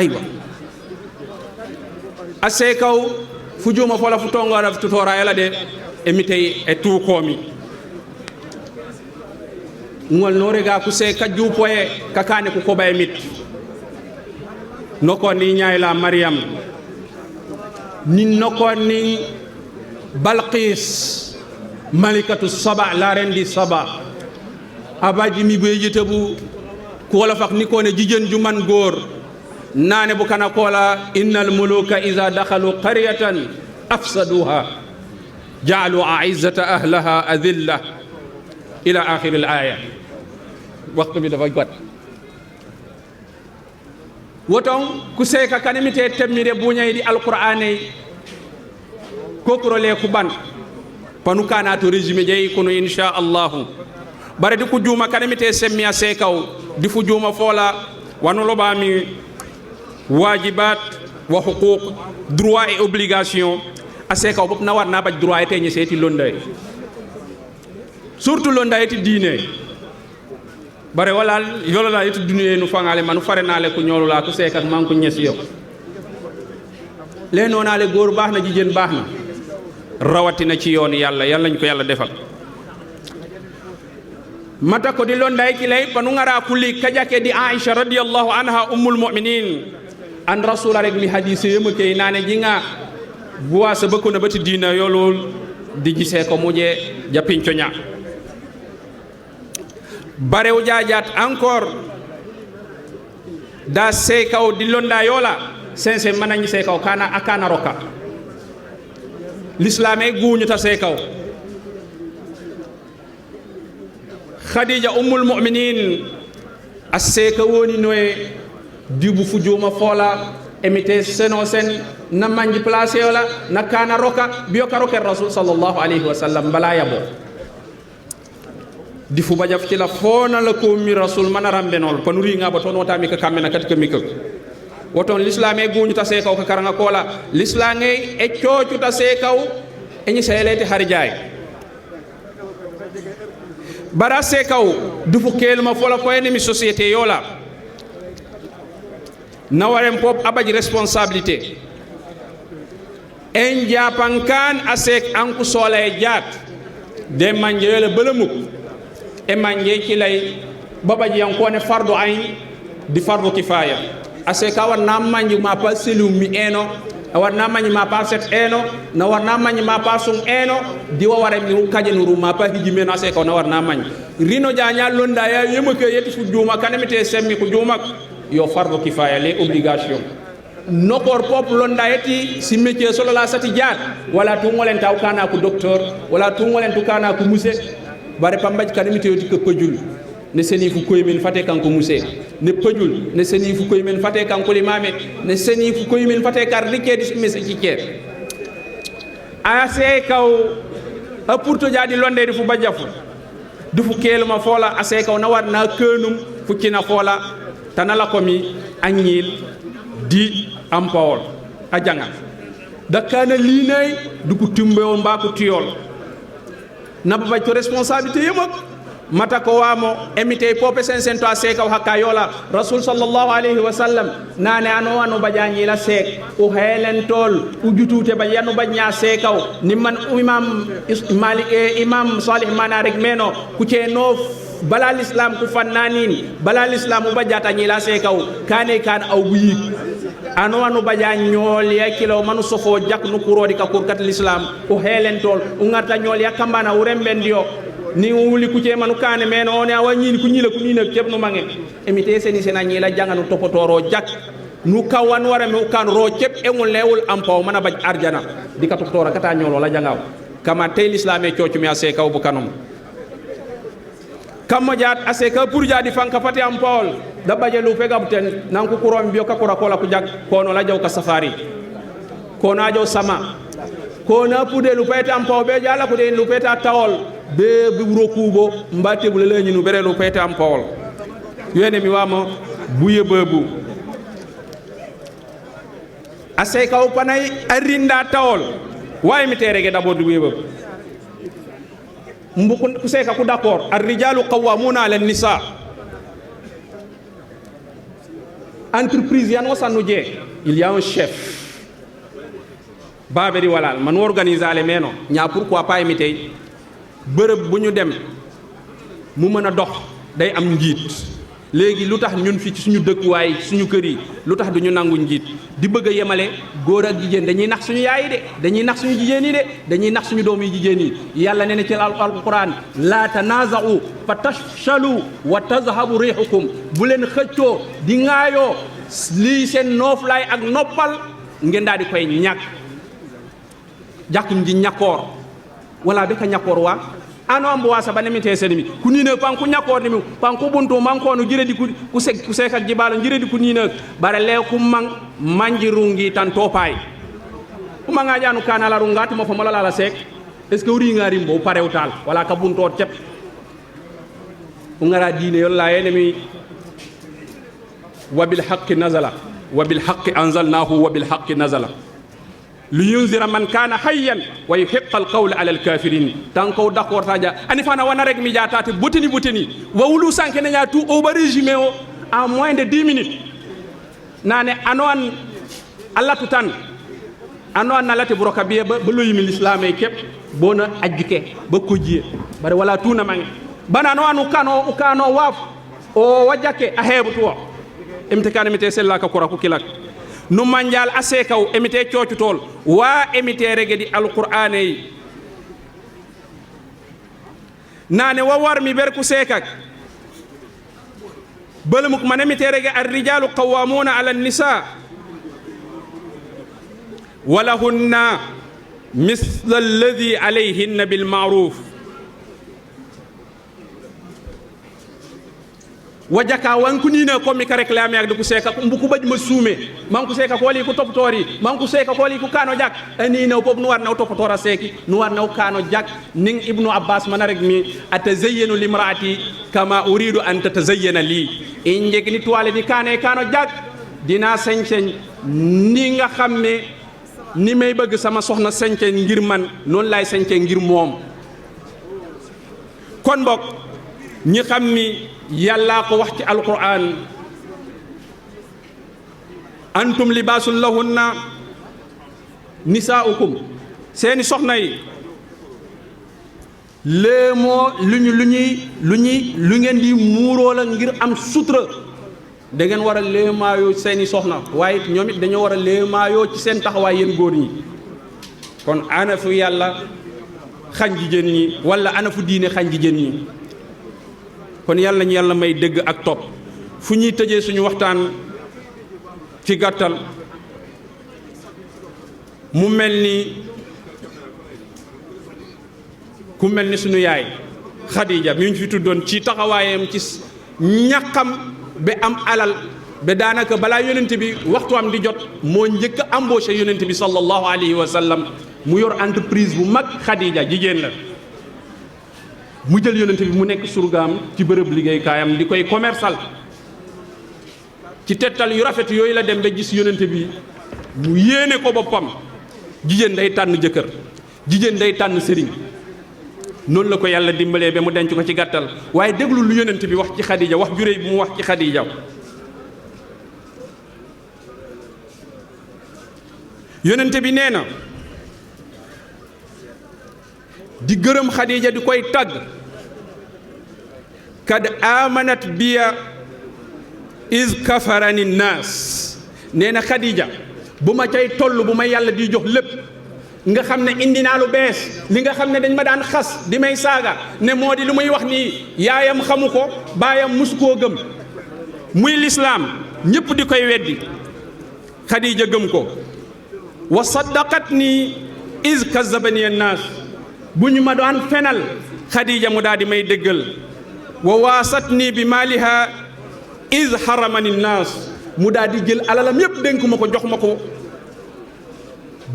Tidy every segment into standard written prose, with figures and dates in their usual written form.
aywa ase kaw fujuma fola futongora tutora yala de emite e tu komi ngol norega ku se kaju poye kakane ku koba emit noko ni nyaayla maryam nin noko ni balqis malikatu saba la rendi saba abaji mi be jitebu ko wala fak ni ko ne jigen ju man góor naane bu kana kola innal muluka iza dakhalu qaryatan afsaduha ja'alu a'izzata ahlaha adilla ila akhir al aya waxtu bi dafa got woton ku seka kanimite temmire buñay di alqur'ane kokro le ku ban panu kana to résumé jey kono insha Allah bare di ku juma kanimite semmiya sekaw di fu juma fola wanulo bami wajibat wa huquq droit et obligation ase kaw bop na war na baj droit te ñi seti londay surtout londay ti diine bare walal yolala yitu dunie nu fangale manu fare na le ko ñolu la ko sekat man ko ñess yo le nonale goor baxna jigen baxna rawati na ci yoon yalla yalla ñu ko yalla defal mata ko di londay ki lay panu ngara kulli kajake di Aisha radhiyallahu anha ummul mu'minin an rasul rek mi hadise yema kay nane jinga buwa sa bako na bati dina yolol di gise ko muje japincho nya barew jaajaat encore da se kaw di londa yola sense manani se kaw kana akana roka l'islam e guñu ta se kaw khadija ummul mu'minin aseka woni noye dibu fu juma fola emite seno sen na manji place yola na kana roka biyo ka roke rasul sallallahu alayhi wa sallam bala yabo di fu bajaf ci la fona la ko mi rasul mana rambenol panuri nga baton wota mi ka kamena kat ka mi ka woton l'islam e guñu ta se kaw ka karanga kola l'islam e ciocu ta se kaw e ñi selete harjaay bara se kaw du fu kelma fola ko en mi société yola nawaren pop abaji responsabilité en japan kan asek anku sola e jaat de manjele belemuk e manje ci lay babaji yankone fardu ayn di fardu kifaya aseka war na manji ma pa selum mi eno war na manji ma pa set eno na war na manji ma pa sum eno di wa wara mi kaje nuru ma pa hiji men aseka na war na manji rino janya londa ya yemake yeti fu juma kanemete semmi ko juma yo fardu kifaya les obligations nokor pop londa yeti si métier solo la sati jaat wala tu ngolen taw kana ko docteur wala tu ngolen tu kana ko musé bare pambaj kanemete yoti ko pejul ne seni fu koy men fate kanko musé ne pejul ne seni fu koy men fate kanko limame ne seni fu koy men fate kar liké dis message ci ker ase kaw a pourto jadi londe di fu bajafu du fu kelma fola ase kaw na war na kenum fu kina fola tanala komi agnil di ampawol a janga dakana linay du ko tumbewo mba ko tiyol na ba to responsabilité yemak mata ko wamo emite popé 500 to seka hakka yola rasul sallallahu alayhi wa sallam nane ano wano bajani la sek o helen tol u jutute ba yanu banya sekaw ni man imam malik imam salih mana rek meno ku ce no bala l'islam ku fannanin bala l'islam bajata ni la sekaw kane kan aw buyi ano wano bajani nyol ya kilo manu sofo jak nu kurodi ka kur kat l'islam o helen tol u ngarta nyol ya kambana urembendio ni wuli ku ci manu kaane men on ya wani ku ñila ku ni nak keb no mange emité seni sena ñila janganu topotoro jak nu kawan wara mu kan ro keb engul lewul ampaw mana baj arjana di ka totora kata ñolo la jangaw kama tay l'islam e ciocu mi ase kaw bu kanum kam jaat ase ka pour jadi fanka fati ampaw da bajelu pegabten nan ku kurom biyo ka kura kola ku jak kono la jaw ka safari kono ajo sama kono pude lu peta ampaw be jala ku de lu peta tawol be buro kubo mbate bu le ñu bere lu pete am pawol yene mi wama buye bebu asay kaw panay arinda tawol way mi terege d'abord buye bebu mbu ku seka ku d'accord ar rijalu qawwamuna ala nisa entreprise yan wasanu je il y a un chef baberi walal man organiser les meno nya pourquoi pas imiter bërëb bu ñu dem mu mën a dox day am njiit léegi lu tax ñun fi ci suñu dëkkuwaay suñu kër yi lu tax duñu nangu njiit di bëgg a yemale góor ak jigéen dañuy nax suñu yaay yi de dañuy nax suñu jigéen yi de dañuy nax suñu doom yi jigéen yi yàlla nee na ci alquran la tanaza'u fa tafshalu wa tazhabu rihukum bu leen xëccoo di ŋaayoo lii seen nooflaay ak noppal ngeen daal di koy ñàkk jàkkum ji ñàkkoor wala be ka nyakor wa ano ambo wasa banemi te sedimi kunina pan ku nyakor nimi pan ku buntu man ko no jiredi ku sek ak jibalo jiredi kunina bare le ku man manjirungi tan topay ku manga janu kana la rungati mo fa mala la sek est ce que wuri ngari mbo pare utal wala ka bunto cep ngara diine yolla enemi wabil haqqi nazala wabil haqqi anzalnahu wabil haqqi nazala liyunzira man kana hayyan wa yuhiqqa alqawla ala alkafirin tanko d'accord taja ani fana wana rek mi jatati botini wa wulu sanke na tout au résumé en moins de 10 minutes nane anon Allah tutan anon nalati broka biye ba loyimi l'islam e kep bona ajjuke ba ko jiye bare wala tuna mangi bana no anu kano waf o wajake a hebu to imtikana mite sella ka kora ko kilak no manjal ase kaw emite ciocu tol wa emite regedi alqur'ane nane wa war mi berku sekak balmuk man emite rege ar-rijalu qawwamuna 'ala an-nisa wa lahunna mithla alladhi 'alayhinna bil ma'ruf wajaka wanku nina komi ka réclame ak ku seka mbuku baj ma suume manku seka ko li ku top tori manku seka ko li ku kano jak anina pop nu war naw top tora seki nu war naw kano jak ning ibnu abbas mana rek mi atazayyanu limraati kama uridu an tatazayyana li injek ni toile ni kane kano jak dina señ ni nga xamne ni may bëgg sama soxna señce ngir man non lay señce ngir mom kon bok ñi xamni yàllaa ko wax ci alquran antum libaasun lahunna nisaaukum seeni soxna yi léemoo lu ngeen di muuroo la ngir am sutura da ngeen war a léemaayoo seeni soxna waaye ñoom it dañoo war a léemaayoo ci seen taxawaay yéen góor ñi kon ana fu yàlla xañ jigéen ñi wala ana fu diine xañ jigéen ñi kon yàlla ñu yàlla may dégg ak topp fu ñuy tëjee suñu waxtaan ci gàttal mu mel ni ku mel ni suñu yaay Khadija mi ñu fi tuddoon ci taxawaayam ci ñàkkam ba am alal ba daanaka balaa yonent bi waxtu am di jot moo njëkk a embauché yonent bi sallallahu alayhi wa sallam mu yor entreprise bu mag Khadija jigéen la mu jël yonent bi mu nekk surgaam ci bërëb liggéeykaayam di koy commercial ci tettal yu rafet yooyu la dem ba gis yonent bi mu yéene ko boppam jigéen day tànn jëkkër jigéen day tànn sëriñ noonu la ko yàlla dimbalee ba mu denc ko ci gàttal waaye déglu lu yonent bi wax ci Khadija wax ju réy bi mu wax ci Khadija yonent bi nee na di gërëm Khadija di koy tagg kad amanat biya iz kafarani naas nee na Khadija bu ma cay toll bu ma yàlla di jox lépp nga xam ne indi naa lu bees li nga xam ne dañ ma daan xas di may saaga ne moo di lu muy wax nii yaayam xamu ko baayam musu koo gëm muy lislaam ñëpp di koy weddi Khadija gëm ko wa saddaqat nii iz kazabani naas bu ñu ma daan fenal Khadija mu daal di may dëggal wa waasat nii bi maaliha iz haramani naas mu daal di jël alalam yépp dénk ma ko jox ma ko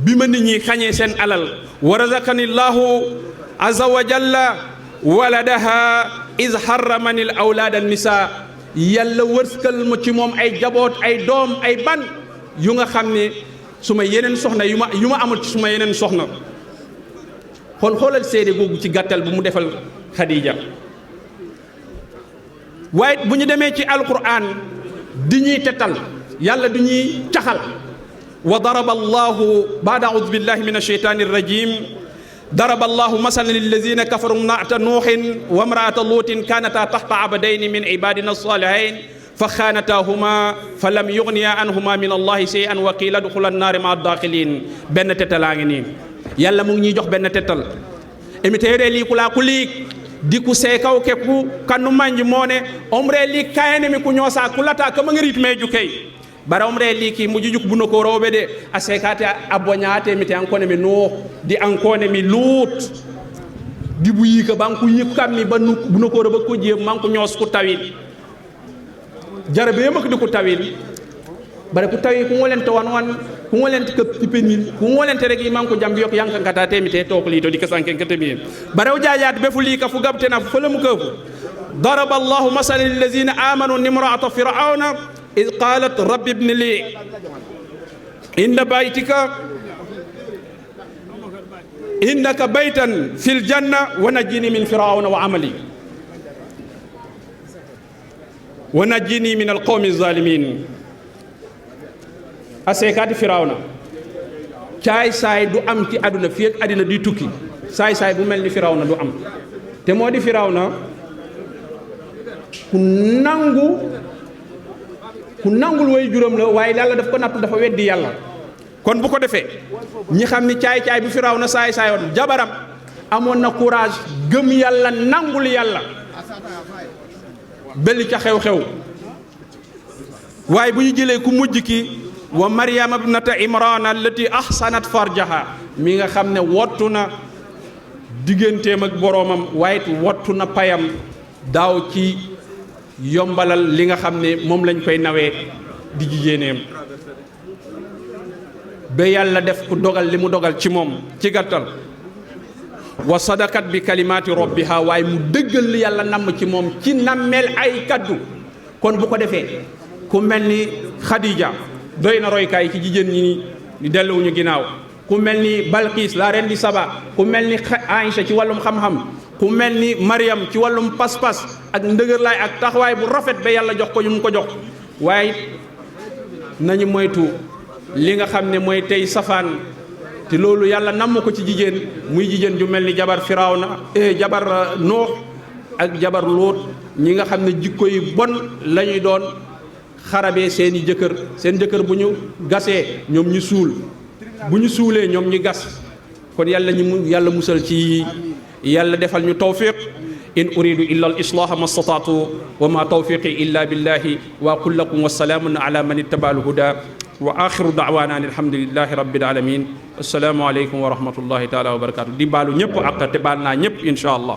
bi ma nit ñi xañee seen alal wa razaqani llahu azza wa jalla waladaha iz haramani al awlaad an nisa yàlla wërskal ma ci moom ay jaboot ay doom ay ban yu nga xam ne suma yeneen soxna yu ma amul ci suma yeneen soxna xoolal seede googu ci gàttal bu mu defal Khadija waaye bu ñu demee ci alquran di ñuy tetal yàlla du ñuy caxal wa daraba allahu baada audu billahi min alsheytani irrajim daraba allahu masalan lillazina kafaru imraata nuuhin wa imraata luutin kanata taxta abdayni min ibadina salihain fa xaanataahuma fa lam yugniya anhuma min allahi shay'an wa qiila duxula annaari ma addaxilin benn tetalaa ngi nii yàlla mu ngi ñuy jox benn tettal emitere li kula kulik diku sekaw ke ku kanu manji mone omre li kayene mi ku ñosa kulata kama ngirit me jukay bara omre li ki mu jujuk bu nako robe de asekate abonyate mi tan kono mi no di ankone mi lut di bu yika banku yik kam mi ba bu nako robe ko je manku ños ku tawil jarabe mak di ku tawil bare ku tawi ku ngolente wan ku ngolente ke pipenil ku ngolente rek imam ko jambi yok yanka ngata temite tokli to dikasanke katemi bare jaajaat be fu li ka fu gabtena fu lam ko daraba allah masalan lil ladina amanu nimra'at fir'auna id qalat rabbi ibn li inna baytika innaka baytan fil janna wa najini min fir'auna wa amali wa najini min alqawmi adh-dhalimin asekati firawna caay saay du am ci àdduna fii ak àddina di tukki saay saay bu mel ni firawna du am te moo di firawna ku nangul way juróom la waaye yàlla daf ko nattu dafa weddi yàlla kon bu ko defee ñi xam ni caay-caay bu firawna saay saayoon jabaram amoon na courage gëm yàlla nangul yàlla belli ca xew-xew waaye bu ñu jëlee ku mujj ki wa maryam ibnata imran allati ahsanat farjaha mi nga xam ne wottu na digganteem ak boroomam waaye wottu na payam daaw ci yombalal li nga xam ne moom lañ koy nawee di jigéeneem ba yàlla def ku dogal li mu dogal ci moom ci gàttal wa sadaqat bi kalimaati rabbiha waaye mu dëggal li yàlla namm ci moom ci nammeel ay kaddu kon bu ko defee ku mel ni Khadija doy na roykaay ci jigéen ñi ni delluwuñu ginnaaw ku mel ni Balqis la reine di Saba ku mel ni Aïcha ci wàllum xam-xam ku mel ni Mariam ci wàllum pas-pas ak ndëgërlaay ak taxawaay bu rafet ba yàlla jox ko ñu mu ko jox waaye nañu moytu li nga xam ne mooy tey safaan te loolu yàlla namm ko ci jigéen muy jigéen ju mel ni jabar Firawna jabar Noox ak jabar Lóot ñi nga xam ne jikko yi bon la ñuy doon xarabee seeni jëkkër seen jëkkër bu ñu gasee ñoom ñu suul bu ñu suulee ñoom ñu gas kon yàlla musal ci yàlla defal ñu tawfiq in uridu illa al islaha ma stata'tu wa ma tawfiqi illa billahi wa aqul lakum wa salaamun ala man ittaba al huda wa axiru da'wana alhamdulillahi rabbil alamin assalaamu aleykum wa rahmatullahi taala wa barakatuh di baalu ñëpp ak te baal naa ñëpp insha allah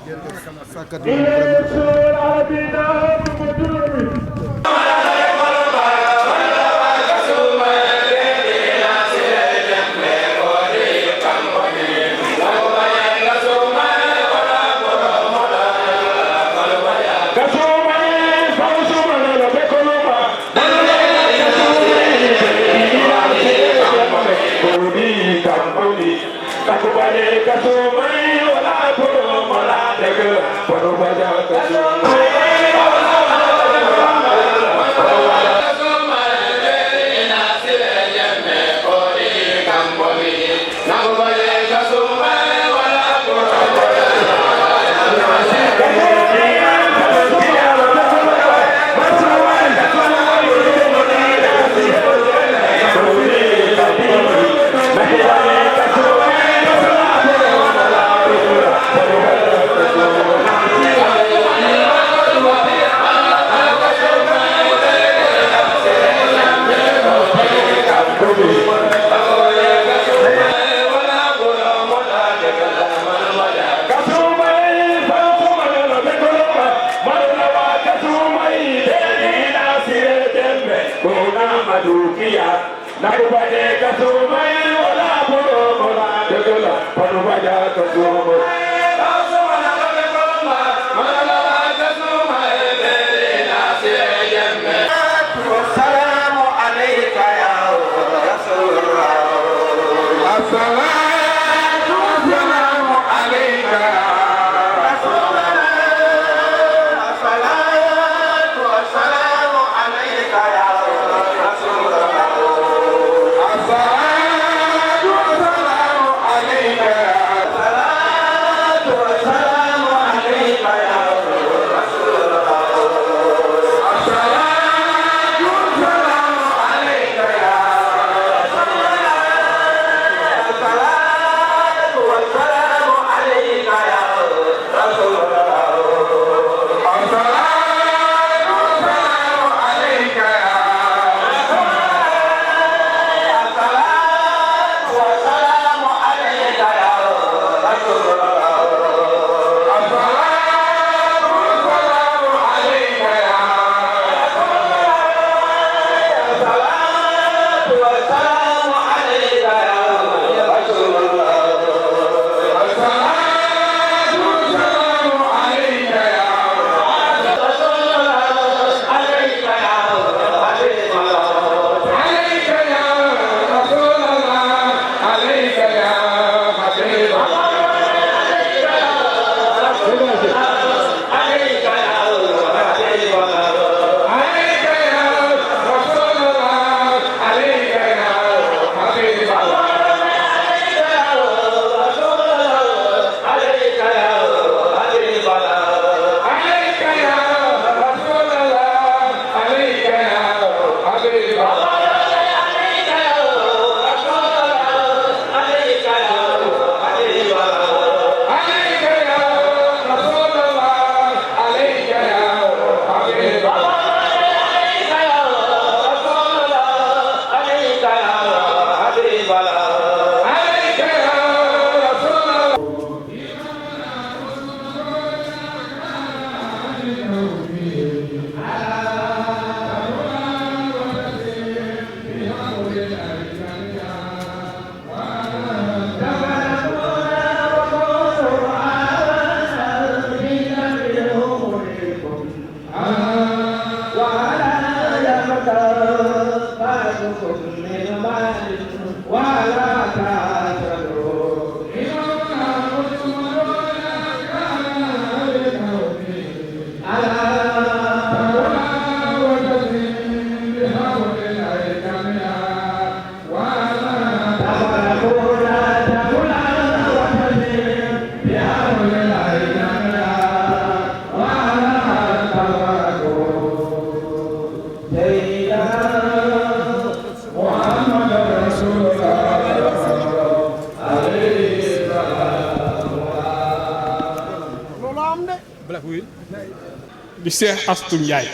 di Cheikh Astou Ndiaye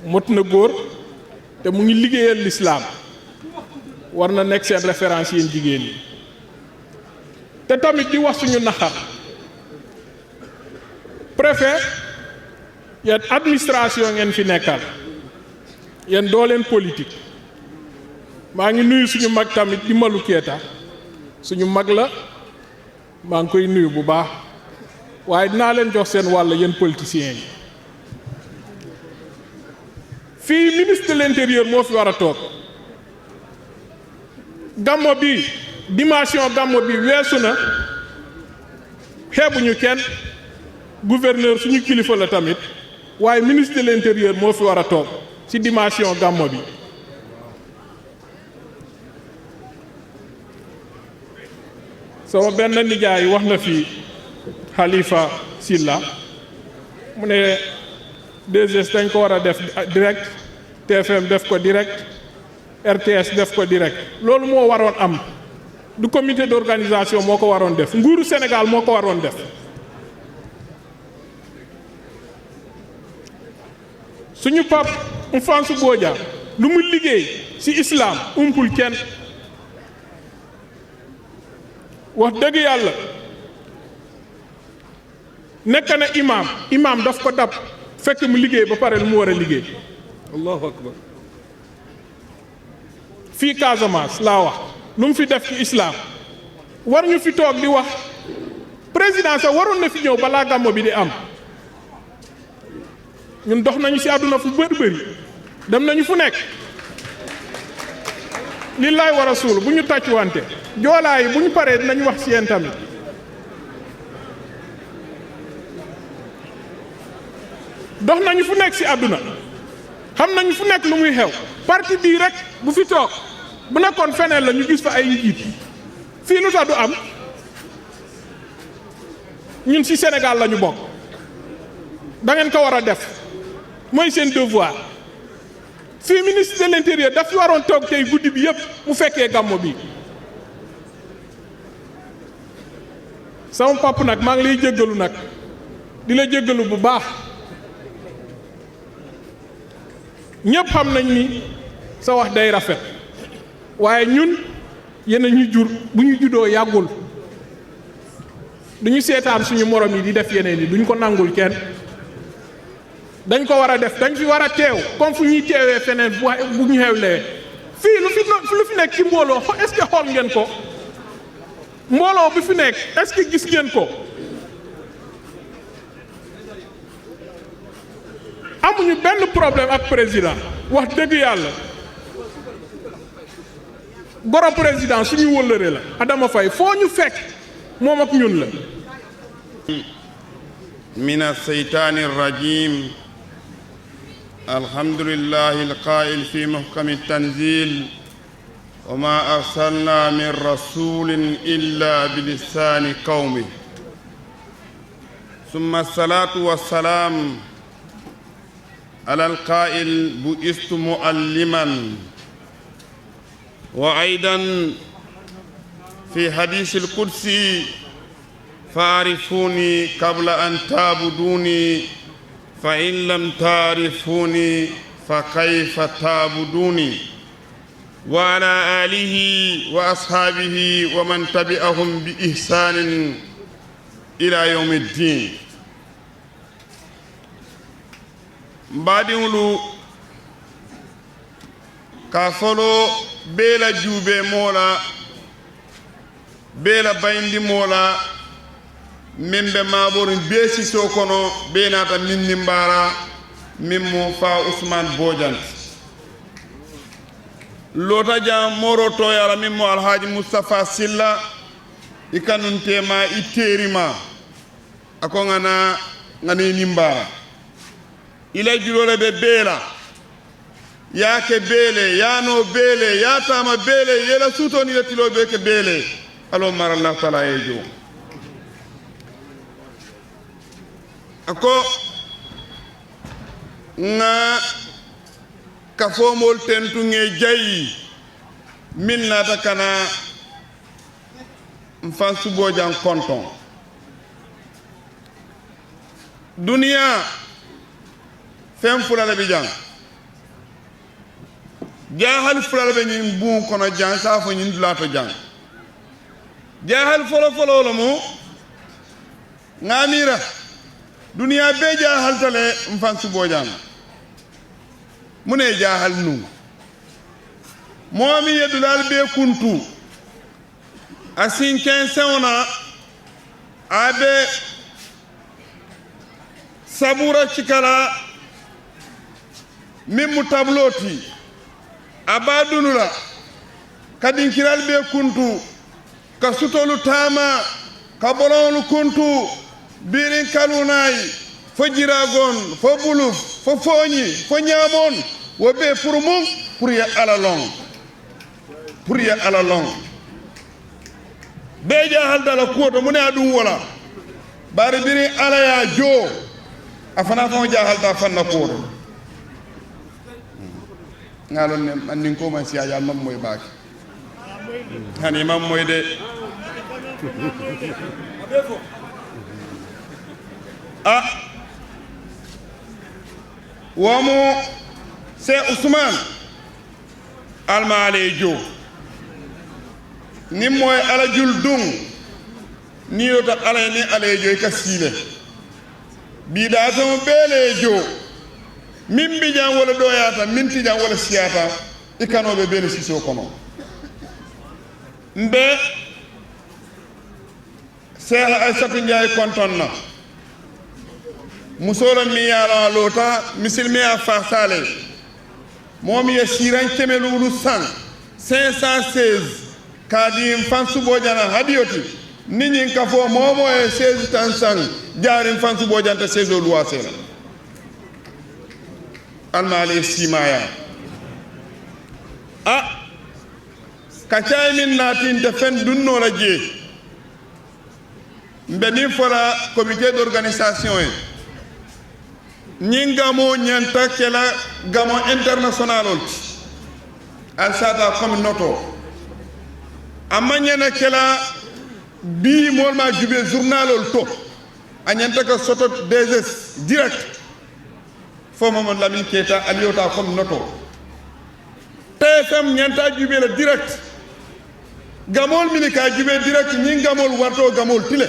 mot na góor te mu ngi liggéeyal lislaam war na nekk seen référence yéen jigéen ñi te tamit di wax suñu naxar préfet yéen administration ngeen fi nekkal yéen doo leen politique maa ngi nuyu suñu mag tamit di Malu Keeta suñu mag la maa ngi koy nuyu bu baax waaye dinaa leen jox seen wàll yéen politiciens yi fii ministre de l'intérieur moo fi war a toog gàmmo bi dimension gàmmo bi weesu na xeebuñu kenn gouverneur suñu kilifa la tamit waaye ministre de l'intérieur moo fi war a toog ci dimension gàmmo bi sama benn nijaay wax na fi Khalifa Silla mu ne 2S dañ ko war a def direct TFM def ko direct RTS def ko direct loolu moo waroon am du comité d'organisation moo ko waroon def nguuru Sénégal moo ko waroon def suñu pap Mfansu Bodian lu mu liggéey ci islam umpul kenn wax dëgg yàlla nekk na imam daf ko dab fekk mu liggéey ba pare lu mu war a liggéey allahu akbar fii Casamance laa wax lu mu fi def ci islam war ñu fi toog di wax président sax waroon na fi ñëw balaa gàmmo bi di am ñun dox nañu ci àdduna fu bëri dem nañu fu nekk lillaay wa rasul bu ñu tàcc wante joolaa yi bu ñu paree dinañu wax ci yéen tamit dox nañu fu nekk ci àdduna xam nañu fu nekk lu muy xew parti bii rek bu fi toog bu nekkoon feneen la ñu gis fa ay njiit fii lu tax du am ñun ci Sénégal la ñu bokk da ngeen ko war a def mooy seen devoir fii ministre de l'intérieur daf fi waroon toog tey guddi bi yëpp mu fekkee gàmmo bi sama pap nag maa ngi lay jéggalu nag di la jéggalu bu baax ñëpp xam nañ ni sa wax day rafet waaye ñun yéen a ñu jur bu ñu juddoo yàggul duñu seetaan suñu morom yi di def yeneen yi duñ ko nangul kenn dañ ko war a def dañ fi war a teew comme fu ñuy teewee feneen bu ñu xewlee fii lu fi nekk ci mbooloo est-ce que xool ngeen ko mbooloo bi fi nekk est-ce que gis ngeen ko amuñu benn problème ak président wax dëgg yàlla goro président suñu wëllëre la Adama Faye foo ñu fekk moom ak ñun la min as-seytaani ar-rajiim alhamdulillahi al-qaa'il fi muhkami at-tanziil wa maa arsalnaa min rasuulin illaa bilisaani qawmihi summa as-salaatu was-salaam ala al-qaa'il bu'istu mu'alliman wa aydan fi hadiis al-qudsi فاعرفوني قبل أن تعبدوني فإن لم تعرفوني فكيف تعبدوني وعلى آله وأصحابه ومن تبعهم بإحسان إلى يوم الدين بعدين كافلو بلا جوبي مولا بلا بايندي مولا min ɓe maaɓorin bee sisoo kono ɓe naata min ni mbaara min mo fa Ousmane Bodian lota jam moro to yala min mo alhaji Moustapha Silla ikanuntema iterima ako ngani nimbara ila julole be bela yake bele yano bele yatama bele yela sutoni yetilo be ke bele alo mara Allah taala ejo ako nga kafomol tentu nge jayi min nata kana mfan subo jan konton duniya fem fulala bi jang jahal fulala be ñin buun kono jang sa fo ñin dulato jang jahal folo lo mo ngamira duniya be jahal tale mfan subo jang mune jahal nu momi yedulal be kuntu asin ken sewna abe sabura cikala min mu tabloti abadunula kadin kiral be kuntu ka sutolu tama ka bolonu kuntu birin kalunayi fo jiragon fo buluf fo foñi fo ñamon wo be pour mum pour ya ala long be jahal dala kuoto mune adum wala bari biri ala ya jo afana fa jahal ta fanna kuoto ngalon ne man nin ko man siya mam moy baaki hani mam moy de womo se Ousmane almaale jo ni moy ala jul dung ni yota ala ni ala jo ka sile bi da sama bele jo min bi jang wala doyata min ti jang wala siyata ikanobe bele siso kono mbe Cheikh Aïssatou Ndiaye kontonna musola mi yala lota misilmi a farsale momi ya siran kemelulu 516 kadi fansu bojana hadiyoti ninyin kafo momo e 16 tansan jarin fansu bojanta 16 luwasela almali simaya kacay min natin defen dunno la je mbeni fora comité d'organisation ñin gamo ñanta kela gamo international al sata comme noto amma ñana kela bi molma jube journal to a ñanta ka soto des direct fo Mamadou Lamine Keita aliyota comme noto TFM ñanta jube la direct gamol mini ka jube direct ñin gamol warto gamol tile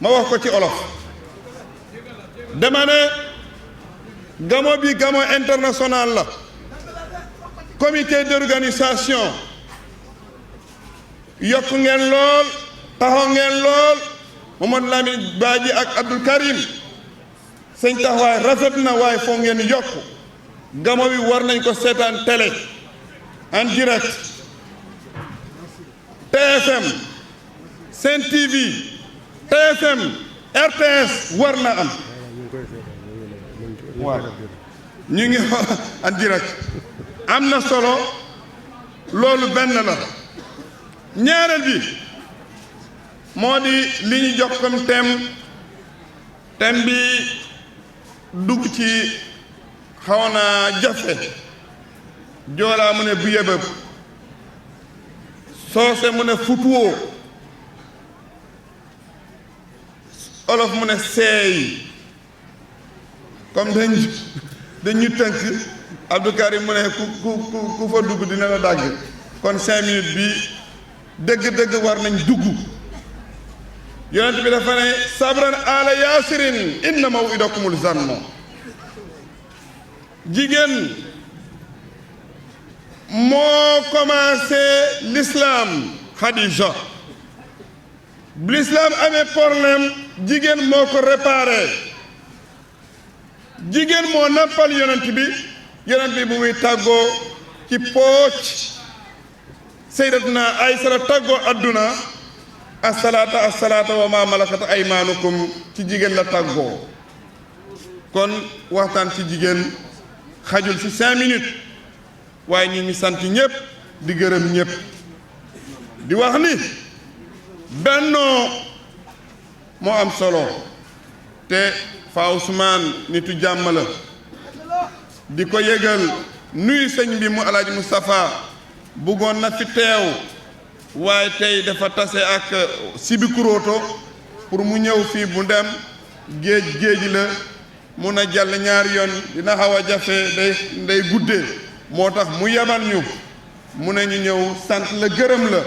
ma wax ko ci olof dama ne gamo bi gamo international la comité d'organisation yokk ngeen lool taxaw ngeen lool Mamadou Lamine Badji ak Abdoul Karim sëñ taxawaay rafet na waaye foo ngeen yokk gamo bi war nañ ko seetaan télé en direct TFM Sen TV TFM RTS war na am waaw ñu ngi en direct am na solo loolu benn la ñaareel bi moo di li ñu jox comme thème bi dugg ci xaw na jafe joolaa mu ne bu yebëb soose mu ne futuwoo olof mu ne seey comme dañu tënk Abdou Karim mu ne ku fa dugg dina la dàgg kon 5 minutes bi dëgg-dëgg war nañ dugg yonent bi dafa ne sabran ala yaasirin inna maw'idakumul janna jigéen moo commencé l'islam Khadija bu l'islam amee problème jigéen moo ko réparé jigéen moo nampal yonent bi bu muy tàggoo ci pooc sayyidatuna Aysa la tàggoo adduna asalaata wa ma malakat aymaanukum ci jigéen la tàggoo kon waxtaan ci jigéen xajul ci 5 minutes waaye ñu ngi sant ñëpp di gërëm ñëpp di wax ni bennoo moo am solo te Fa Ousmane nitu jàmm la di ko yëgal nuyu sëñ bi mu Alaaji Moustapha bëggoon na fi teew waaye tey dafa tase ak Sibikuroto pour mu ñëw fii bu dem géej la mun a jàll ñaari yoon dina xaw a jafe day guddee moo tax mu yabal ñu mu ne ñu ñëw sant la gërëm la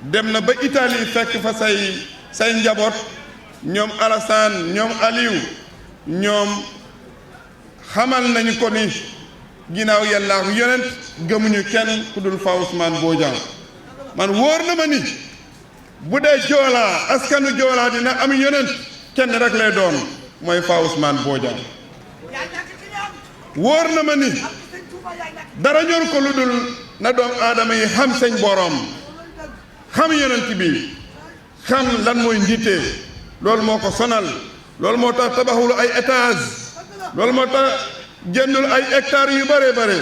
dem na ba Italie fekk fa say njaboot ñoom Alassane ñoom Aliou ñoom xamal nañu ko ni ginnaaw yàlla ak yonent gëmuñu kenn ku dul Fa Ousmane Bodian man wóor na ma ni bu dee joolaa askanu joolaa dina am yonent kenn rek lay doon mooy Fa Ousmane Bodian wóor na ma ni dara ñor ko lu dul na doom aadama yi xam seen borom xam yonent bi xam lan mooy njiite loolu moo ko sonal loolu moo tax tabaxul ay étage loolu moo tax jëndul ay hectares yu bare bare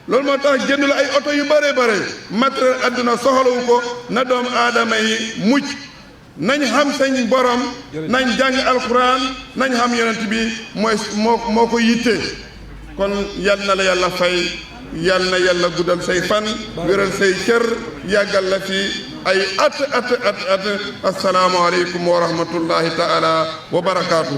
loolu moo tax jëndul ay oto yu bare bare matériel adduna soxlawu ko na doom aadama yi mucc nañ xam seen borom nañ jàng alquran nañ xam yonent bi moo ko yitte kon yal na la yàlla fay yal na yàlla guddal say fan wéral say cër yàggal la fi ay at assalaamu aleykum wa rahmatullahi taala wa barakaatu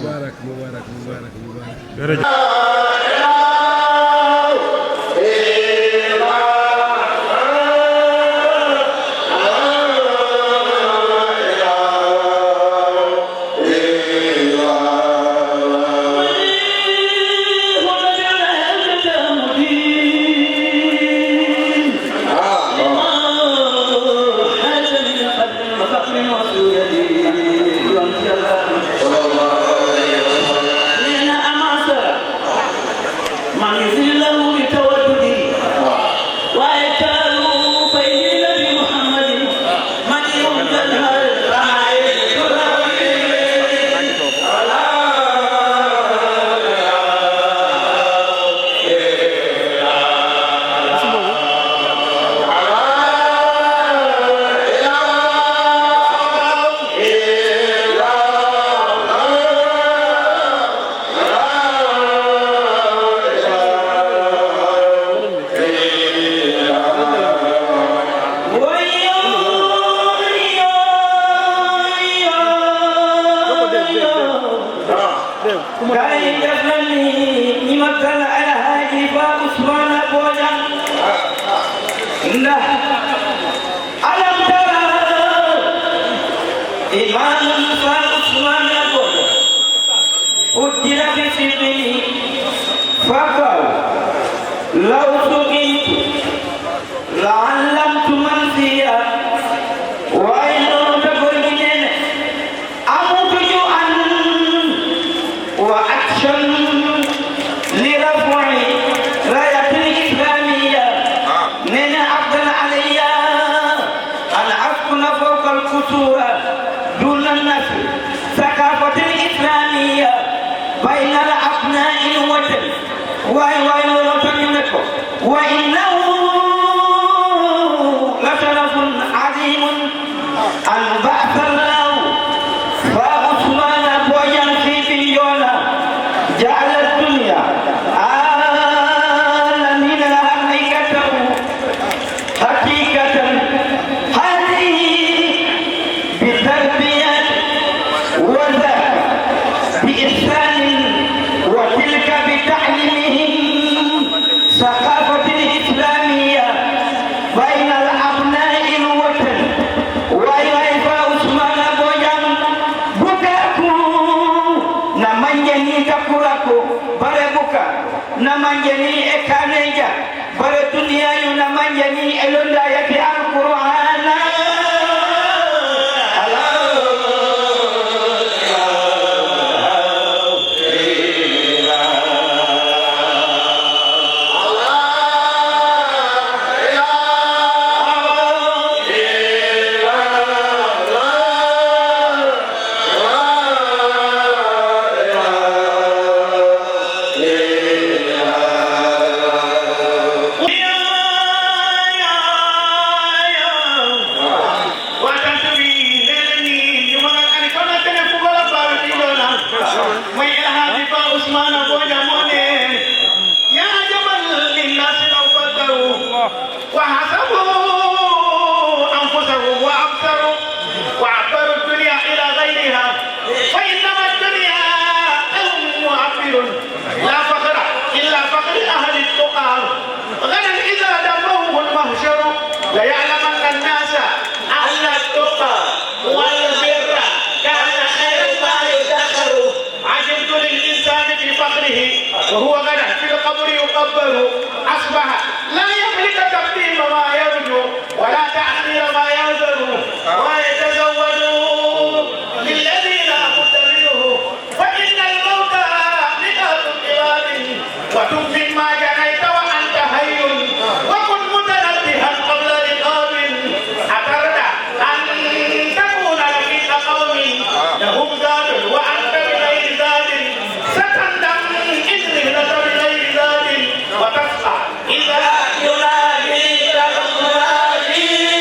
وهو غدا في القبر يقبر أصبح لا يملك تقديم ما يرجو ولا تأخير ما ينذر ويتزود للذي لا بد منه فإن الموت مئات عباد وتنفي ما جنيت وأنت حي وكن متنبها قبل رقاب أترد أن تكون لقيت قوم لهم زاد وأنت بغير زاد ستندم إن رحلت بغير زاد وتصفى إذا يناديك المنادي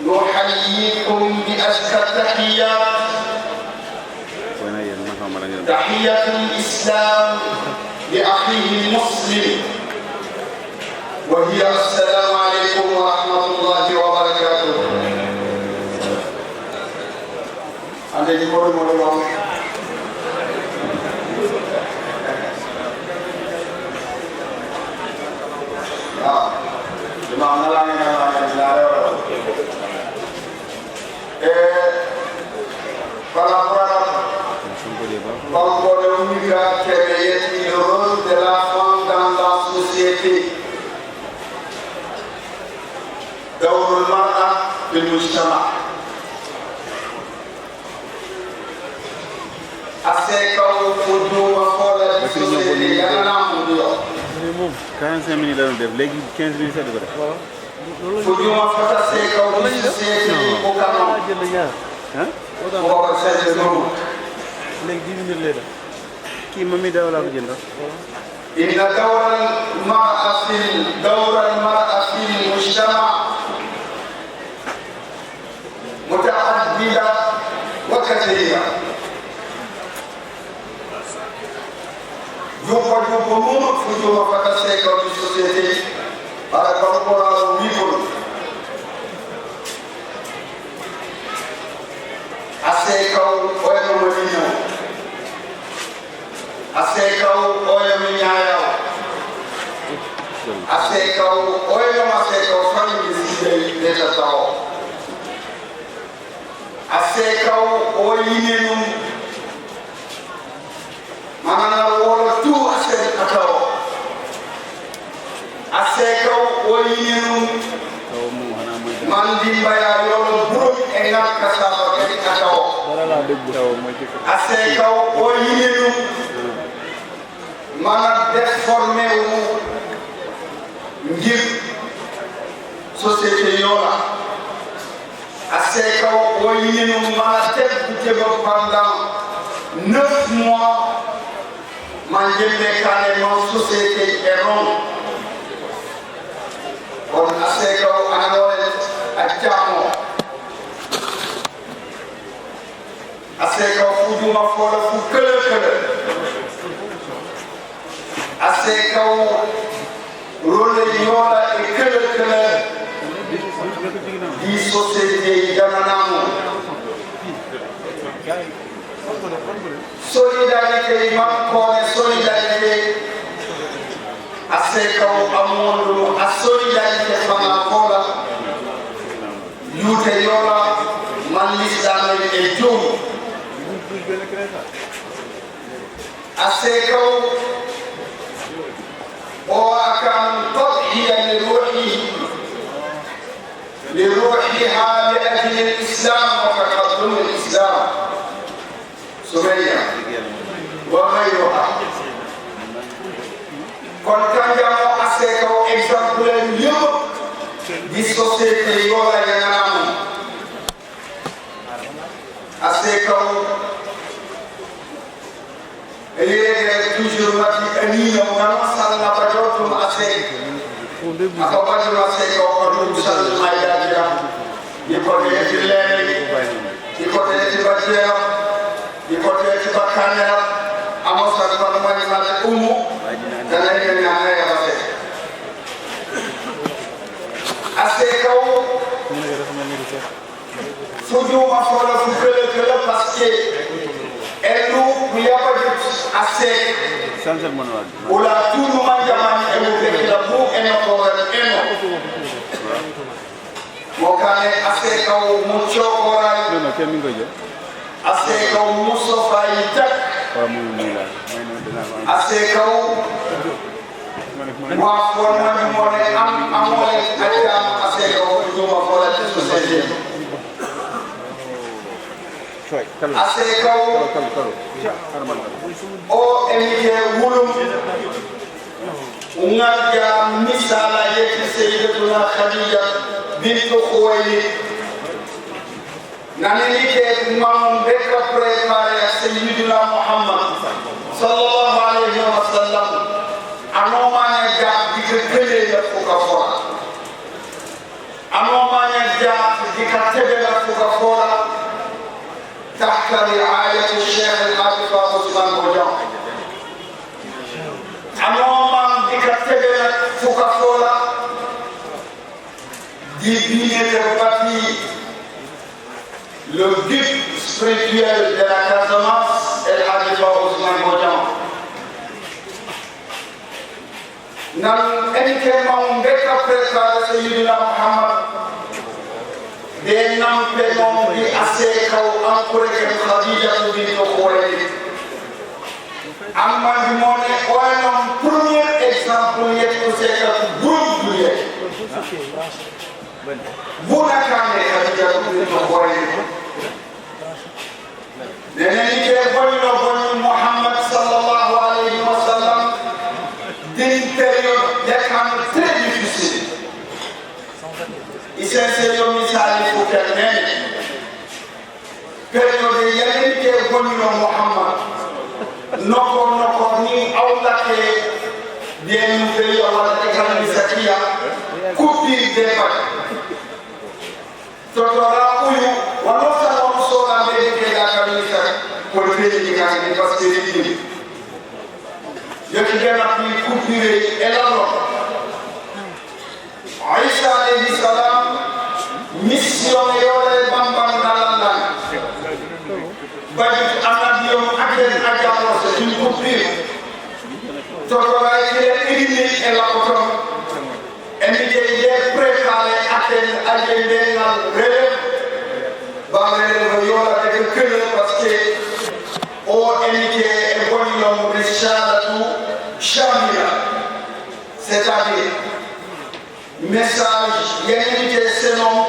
نحييكم بأزكى التحيات تحية الإسلام لأخيه المسلم، وهي السلام عليكم ورحمة الله وبركاته. عندي كل مرة le rôle de la femme dans la société. دور المرأة في المجتمع. أسيكو فدو وفولة société yana mudio. 45 minutes la def légui 15 minutes sa def. Fudu ma fata seko société ko kanu. Hein? Ko ko sese no. Légui 10 minutes lay def. Ki mami daw la ko jënd. إن دور المرأة في المجتمع متعددة وكثيرة. يوقع بموت فجوة فتسيكا في السوسيتي على كربورا وميكول. أسيكا وينو مدينة أسيكاو أويا مينياياو أسيكاو أويا مسيكاو فاني بسيدي نتاتاو أسيكاو أوينينو مانا وورو تو أسيكاو أسيكاو أوينينو ماندي بايا يورو بروك إنغا كسابا كتاو أسيكاو أوينينو mana déformé wu ngir société yola aseka o yinu mana tebute go pendant 9 mois manjembe kane non société eron on aseka o anawole achamo aseka o fuduma fola fu kele أسيكو رولي يولا إكل دي سوسيتي جانانامو solidarité mankone solidarité أسيكو أمونو السوليداريتي فما فولا يوتي يولا من لسانو الجوم أسيكو وكان تضحية لروحها لأجل الإسلام وتقدم الإسلام سمية وغيرها. كون كان جامو أسيكو إكزامبلين يوم دي سوسيتي يولا ينامو أسيكو إليه toujours mati anina unamasa na bajotu aseke akapata aseke wakati msali maidajira yikote yetileni yikote yetibajira yikote yetibakanera amosa kwa mwani mati umu kana ile nyanga ya aseke aseke fudu mafola fukele parce que elu kuyabajut aseke Ola tunu manjamani elu vekila bu eno kore eno Mokane aseka u mucho korai aseka u musofa itak aseka u mwafon mani mone amole ajam aseka u juma kola tisu seji aseka o emite wulum ngaja misala yeti sayyidatuna Khadija bint Khuwaylid naneni ke mam beka préparé sayyidina Muhammad sallallahu alayhi wa sallam anomane ja dikele ya fukafora anomane ja dikatebe la fukafora تحت رعاية الشيخ الحافظ عثمان بوجان Fukafola di Bignete Bati, le guide spirituel de la Casamance, El Hadifa Ousmane Bodian. Nan enke mam beka préparé Sayyidina Muhammad de nampe mom bi ase kaw encouragé Khadija bint Khuwaylid. Amma di mone oyanom premier exemple yet ko seka groupe yet. Buna kane Khadija bint Khuwaylid. Nene ke bonno Muhammad sallallahu alayhi wa sallam d'une période très difficile. Il s'est misali pour quelqu'un. Période yamin ke bonno Muhammad. Noko ni awlake bien pays wala ekran zakia kupi debat. Totora uyu wanosa wanosola mbele ya kanisa pour pays kanisa parce que je suis bien appris coupure et la mort. Aïcha alayhi salam, mission et bambam dans Bajut Anadium Aken Adjamo, c'est une coupure. Totora est éliminé et la coton. Et il est préparé à Aken Adjamo, relève. Bamele Yola de Kule parce que ONG est bon l'homme Richard Shamila, c'est-à-dire message yenite senon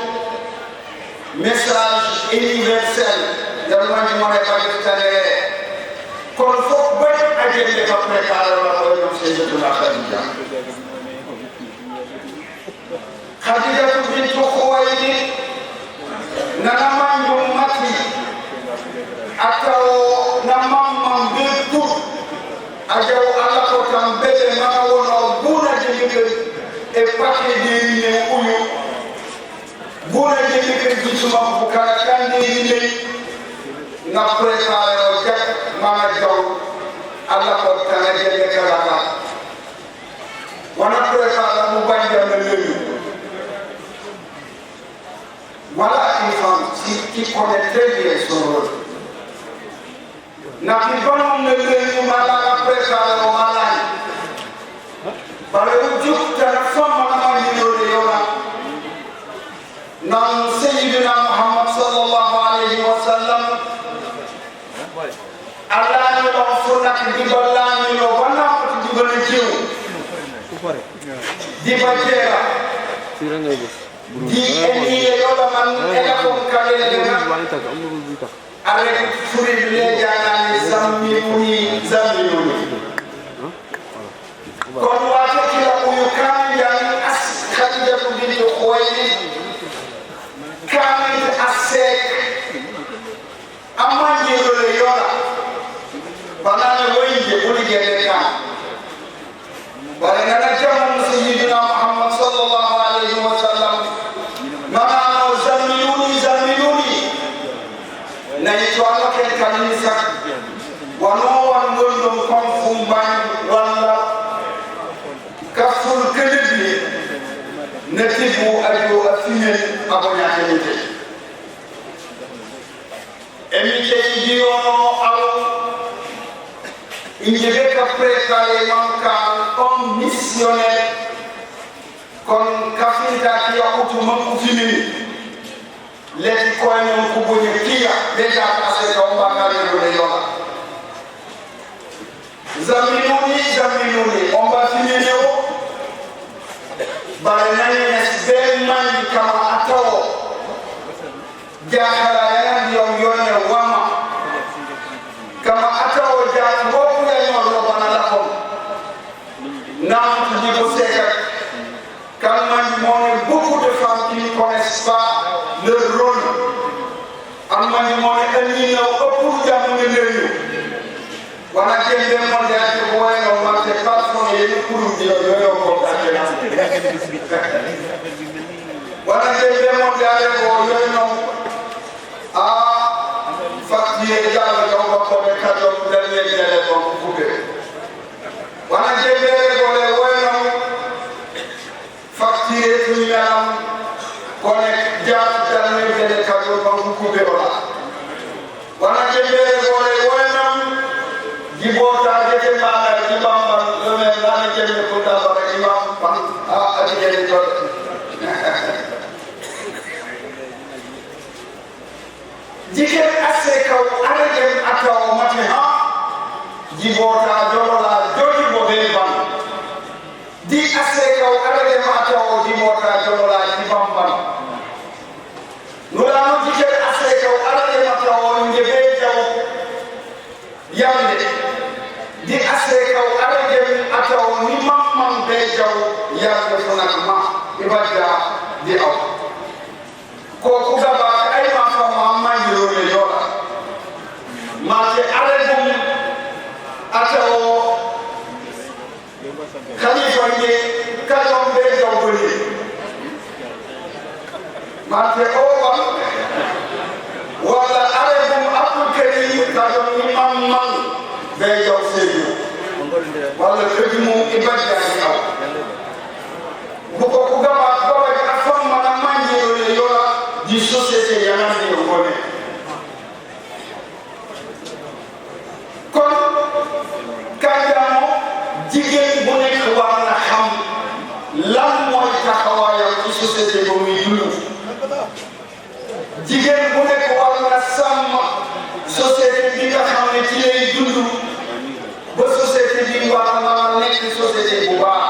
message universel dalmani mo ne pakistane kon fok bay ajende ko préparer la ko ñom Sayyidatuna Khadija bint Khuwaylid nana manju mati atao na mamam betu ajaw ala ko tam bebe mama wono buna jemi e pakke di ne uyu buna jemi ke gisuma bu kala kandi ni na préparer o jak mama jaw ala ko tan jemi kala wana préparer mu banja na leñu voilà une femme qui connaît très bien son rôle. Na kibono mneleñu mala préparer o malani bare ujuk tan fama na mandino yola nan Sayyidina Muhammad sallallahu alayhi wa sallam Allah ni lo funa di balani lo wana ko di balani di bajera di eni yola man ela ko kale avec furi le janani zammi kon wato kila uyu kan yang as Khadija bint Khuwaylid kan asek amanje le yola banane woyje buri gede kan barana jamu Sayyidina Muhammad sallallahu alayhi wa sallam mana zamiluni na itwala ke kanisa wano wangondo konfumban wala kaful kelibi netibu ajo afine abonya kelite emite idiono au injebe ka préparer manka comme missionnaire kon kafinta ki akutu manku fini leti koy non ko bonye kia déjà passé ko mbakari do yola zamiluni on va finir bare nani nesben man kama atawo jahala yan yom yone wama kama atawo jaa boku ya nyolo bana lakom nam di ko seka quand beaucoup de femmes qui ne connaissent pas leur rôle amani mo eni na pour jamu leñu wana jende mo de ak ko wayno ma te patron yeni pour di yo ko takena wana jende mo de ak ko yoyno a faktiye jalo ko ko be kado dernier téléphone coupé wana jende ko le wayno tuñalam kone jaat darne gene kajo banku kuberola wana jembere bole woynam jibota jete mbaga jibamba lome lani jembe kunda bara imam pan ati jene to jigen asse kaw aragem ataw mati ha jibota jolola joji bobe ban di asse kaw aragem ataw jibota jolola jibamba nula no jigen asse kaw aragem ataw ngebe jaw yamde di asse kaw aragem ataw ni mamman be jaw yamde fonak ma ibadda di aw ko kugaba ay ma fama manjiro le yola ma te aragem ataw khalifa nge kalom be jaw boni ma te owa wala aragem akul kari kalom ni mamman be jaw seju wala kejimu ibadda di aw buko kugaba baba ka fama na manjiro le yola di société yanande ngone kon kandamo jigéen bu nekk war na xam lan mooy taxawaayam ci société ba muy dund jigéen bu nekk war na sàmm société bi nga xam ne ci lay dund ba société bi war na nekk société bu baax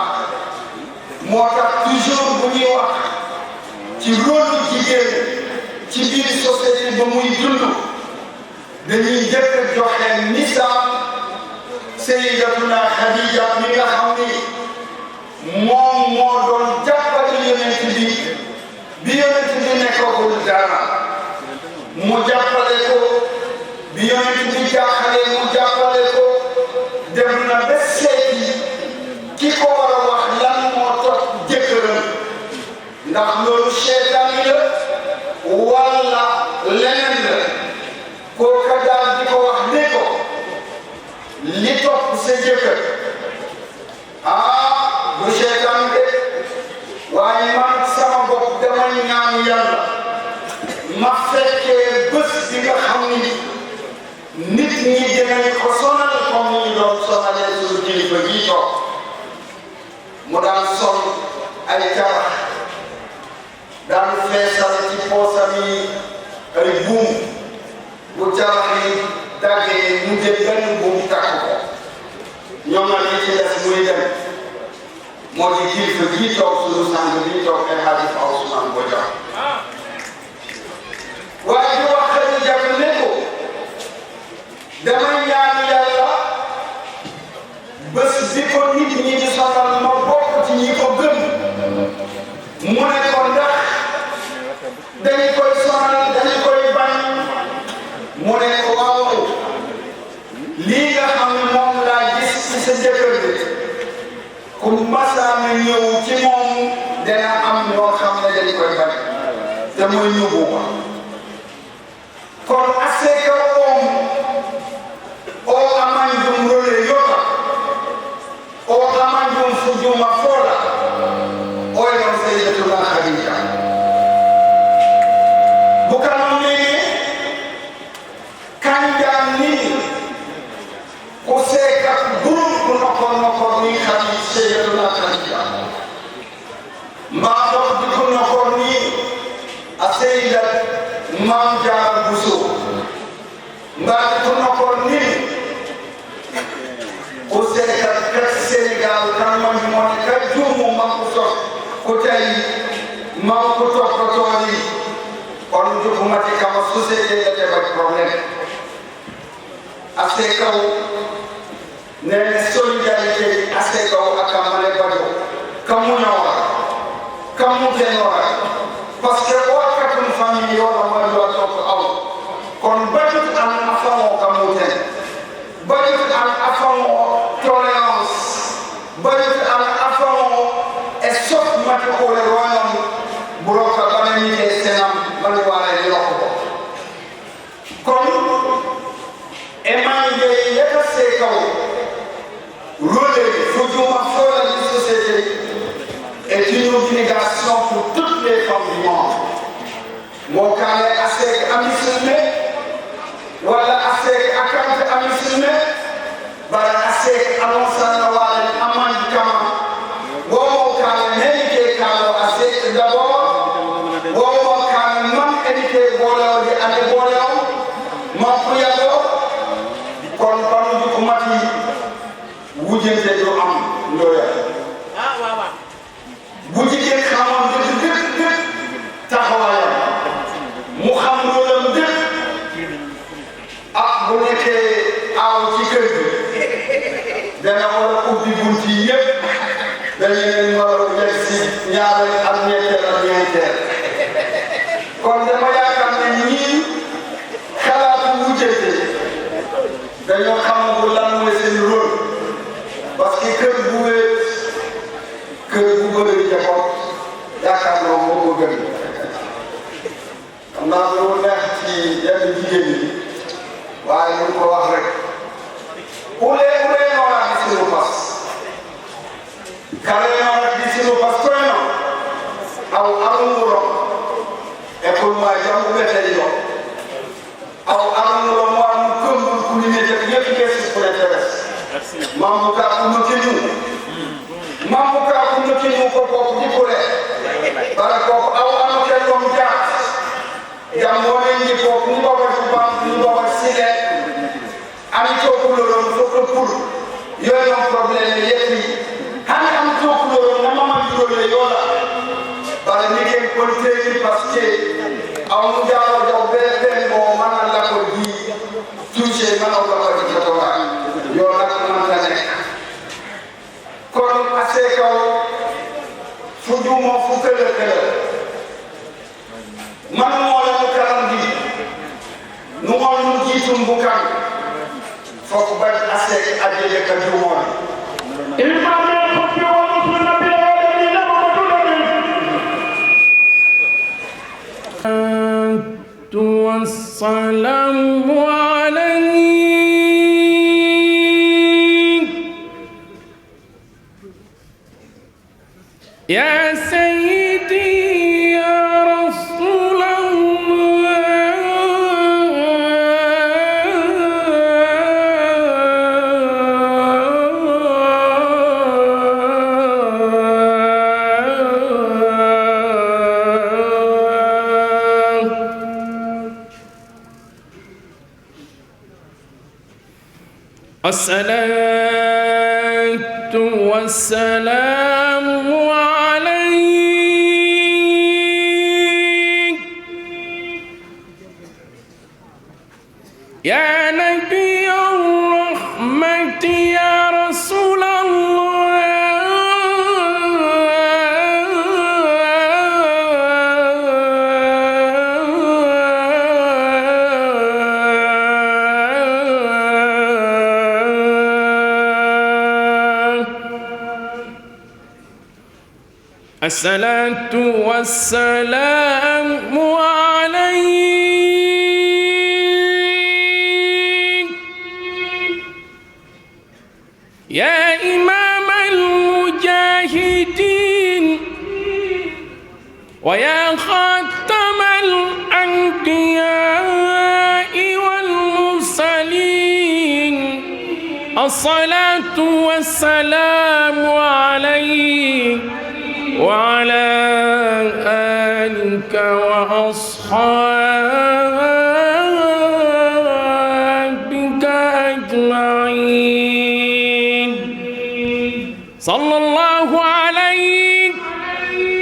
moo tax toujours bu ñuy wax ci rôle jigéen ci biir société ba muy dund dañuy jëkk joxe misaal Sayyidatuna Khadija mi nga xam ni moom moo doon jàppale yonent bi yonent bi nekkagul dara mu jàppale ko bi yonent bi jaaxale mu jàppale ko dem na ba seeti ki ko war a wax lan moo topp jëkkëram ndax loolu seytaan la walla leneen la kooka daal di ko wax ne ko li topp sa jëkkër bu seytaan de waaye man sama bopp dama ñaan yàlla ma fekkee bés bi nga xam ni nit ñi dinañ ko sonal comme ni ñu doon sonalee suñu kilifa gii toog mu daan sol ay carax daan feesal ci poosam yi ay buum bu carax yi daggee mu jël benn buum takk ko ñoom nag li ci des muy dem moo di kilifa gii toog suñu sang bii toog ay xaalis aw Ousmane Bodian waaye di wax Khadija ne ko dama ñaan yàlla bés bi ko nit ñi di sonal ma bokk ci ñi ko gëm mu ne ko ndax dañu koy sonal dañu koy bañ mu ne ko waaw lii nga xam ne moom laa gis ci sa jëkkër bi ku masaana ñëw ci moom dana am ñoo xam ne dañu koy bañ te mooy ñëwu ko kon aseka o amanjum role yoka o amanjum fujuma fola o yon Sayyidatuna Khadija bukan nini kanjam nini kuseka guru kunokon ni Khadija Sayyidatuna Khadija mbado dikunokon ni Sayyidat Mam Jaara Buso mbado kunokon ni kuseka kat Sénégal kan man mo ne ka jumu mako so ko tay mako to ko toni on du ko mati kama société da ba problème aseka ne solidarité aseka akamale bajo kamu ñowa kamu tenora parce que wakati famille yo ma do to aw kon bajo am afamo kamu ten bajo am afamo tolérance bajo am afamo et sauf mati ko le royaume buroka banani ke senam bani wala ni lokko kon emande yeka sekaw rôle fujuma fola di société est une obligation moo kaane aseeke amisilme walla aseeke akante amisilme bara aseeke anonsana waalen amandi kama womo kaane menike kaalo aseeke d'abord womo kaane man enike boolewde ane boolew mankuyago kon banuji ko mati wujente do am ndoya wujike xamam dëgg taxawaayam mu xam loolam dëgg bu nekkee aaw ci kër gi dana war a ubbi bunt yi yëpp dañu leen war a yegg si ñaareel ak ñeenteel kon dama yaakaar ne ñii xalaatu wujjante dañoo xamagul lan mooy seen rôle parce que kër bu wéet kër bu bëri njaboot yaakaar naa moo ko gën xam naa lu neex ci yenn jigéen ñi waaye ñu ko wax rek ulee noona di sinu pas kale noona di sinu pas koy no aw arungulo école ma jambu beteli yo aw arungulo mo am këmbul ku ni def yëpp keesi pour les teres mambu ka ku no kinu ko bokk di ko rek bara ko aw am ke lom jaat jamone ni ko ku ko ba ni ko ba sile ani to ku lo ko pour yo problème yetti hani am to ku lo na mama duro le yola bara ni ke ko teji parce que aw mu jaaro jaw be mo man la ko di touché man la ko di to wa yo nak man ta nek kon ase kaw fu jumo fu kele man mo la ko karam di nu mo nu jitum bu kan foko ba ase adje ka jumo imam ko fi wonu sunna bi ni la ko do wassalamu alayk ya sayyidi الصلاة والسلام عليك يا نبي الرحمة يا رسول الصلاة والسلام عليك يا إمام المجاهدين ويا خاتم الأنبياء والمرسلين الصلاة والسلام عليك وعلى آلك وأصحابك أجمعين صلى الله عليك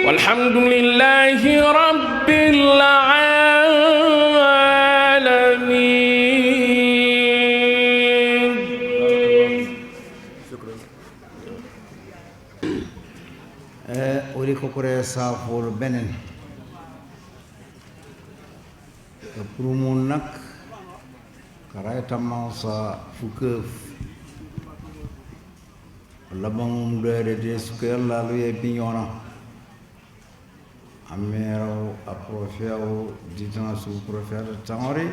والحمد لله رب العالمين. ori ko kore safol benen pour mun nak karay tamma sa fukeuf la bangum de sukel la luye bignona amero aprofeo ditana su profeta tamori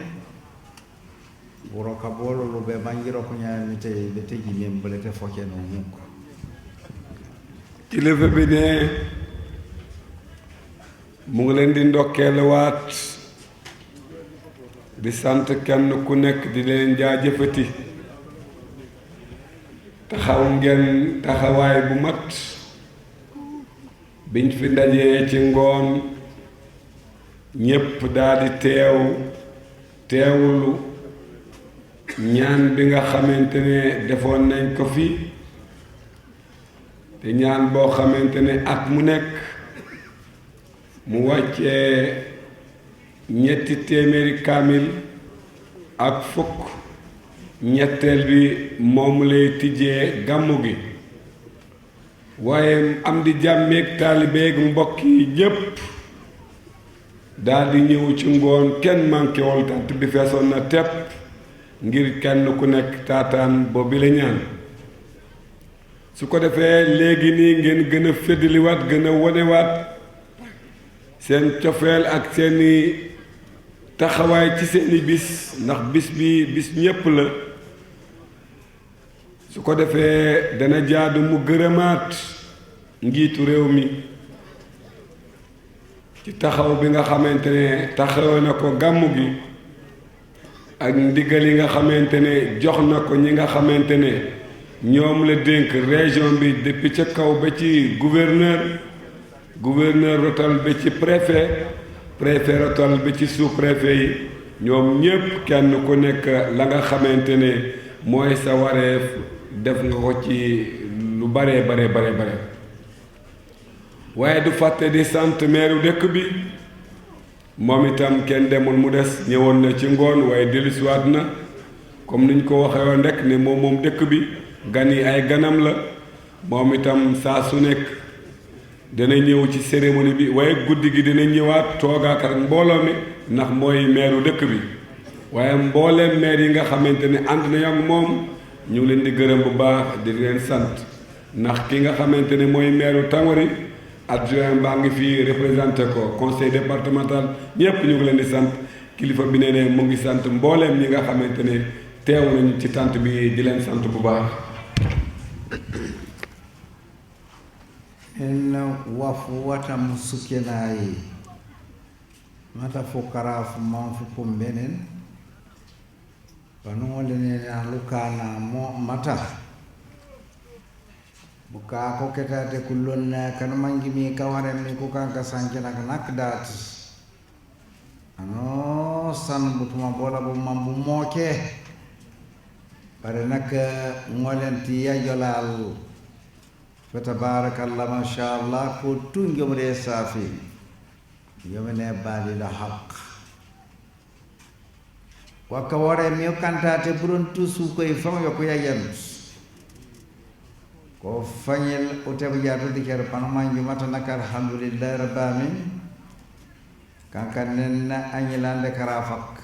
boro kabolo lo be bangiro ko nyaamite be teji mem balete fokeno muko kilifa bi ne mu ngi leen di ndokkeel waat di sant kenn ku nekk di leen jaajëfati taxaw ngeen taxawaay bu mat biñ fi dajee ci ngoon ñépp daldi teewlu ñaan bi nga xamante ne defoon nañ ko fi te ñaan boo xamante ne at mu nekk mu wàccee 300 kaamil ak fukk ñetteel bi moom lay tijjee gàmmu gi waaye am di jàmmeeg taalibeeg mbokk yi ñépp daldi ñëw ci ngoon kenn mànkewul tant bi feesoon na tepp ngir kenn ku nekk taataan boobu la ñaan su ko defee léegi nii ngeen gën a féddaliwaat gën a wonewaat seen cofeel ak seeni taxawaay ci seeni bis ndax bis bi bis ñépp la su ko defee dana jaadu mu gërëmaat njiitu réew mi ci taxaw bi nga xamante ne taxaw na ko gàmmu gi ak ndigal yi nga xamante ne jox na ko ñi nga xamante ne ñoom la dénk région bi depuis ca kaw ba ci gouverneur rotal ba ci préfet rotal ba ci sous-préfet yi ñoom ñépp kenn ku nekk la nga xamante ne mooy sa wareef def nga ko ci lu bare waaye du fàtte di sant meeru dëkk bi moom itam kenn demul mu des ñëwoon na ci ngoon waaye dellusiwaat na comme niñ ko waxee woon rek ne moom dëkk bi gan yi ay ganam la moom itam saa su nekk dana ñëw ci cérémonie bi waaye guddi gi dina ñëwaat toogaak ak mbooloo mi ndax mooy meeru dëkk bi waaye mbooleem meer yi nga xamante ne ànd nañu ak moom ñu ngi leen di gërëm bu baax di leen sant ndax ki nga xamante ne mooy meeru Tangori adjoint baa ngi fii représenté ko conseil départemental ñépp ñu ngi leen di sant kilifa bi ne mu ngi sant mbooleem ñi nga xamante ne teew nañu ci tant bi di leen sant bu baax en wafu wata musukenayi mata fo karafu manfu kumbenen panuŋolene lukana mo mata buka ko ketate kullon kanu mangimi kawaremni ku kanka sankinak nak dat ano san butuma bola bu mambu moke bare nak ngolenti ya jolal fa tabarakallah ma sha Allah ko tungomre safi yomene bali la haq waka wore mi kantate buron tusu koy fam yo ko yayen ko fanyel o tebu jaatu di ker panamanju mata nak alhamdulillah rabbil alamin kankan nen anyilande karafak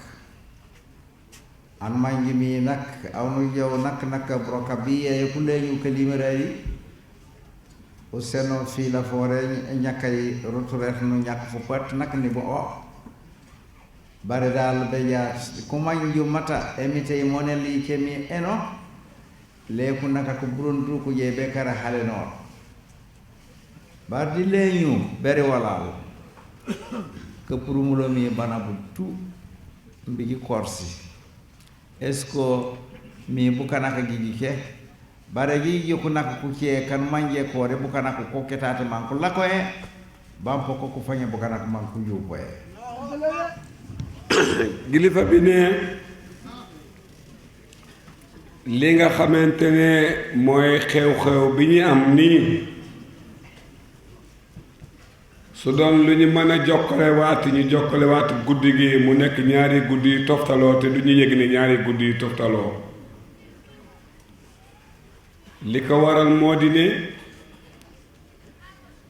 an manji mi nak awnu yow nak broka biye kuleñu kalimarari o seno fi la fore ñakay roturet nu ñak fu pat nak ni bo o bare dal be jaat ko manju mata emite moneli kemi eno leku naka ko burundu ko je be kara haleno bardi leñu bere walal ke purumulo mi banabu tu mbigi korsi esko mi bukana ka gigi ke bare gigi ko naka ku ke kan manje ko re bukana ko ketate man ko lako e bam ko ko fanya bukana ko man ko yubo e gilifa bi ne li nga xamante ne mooy xew-xew bi ñu am nii su doon lu ñu mën a jokkalewaat ñu jokkalewaat guddi gi mu nekk ñaari guddi yu toftaloo te du ñu yëg ne ñaari guddi yu toftaloo li ko waral moo di ne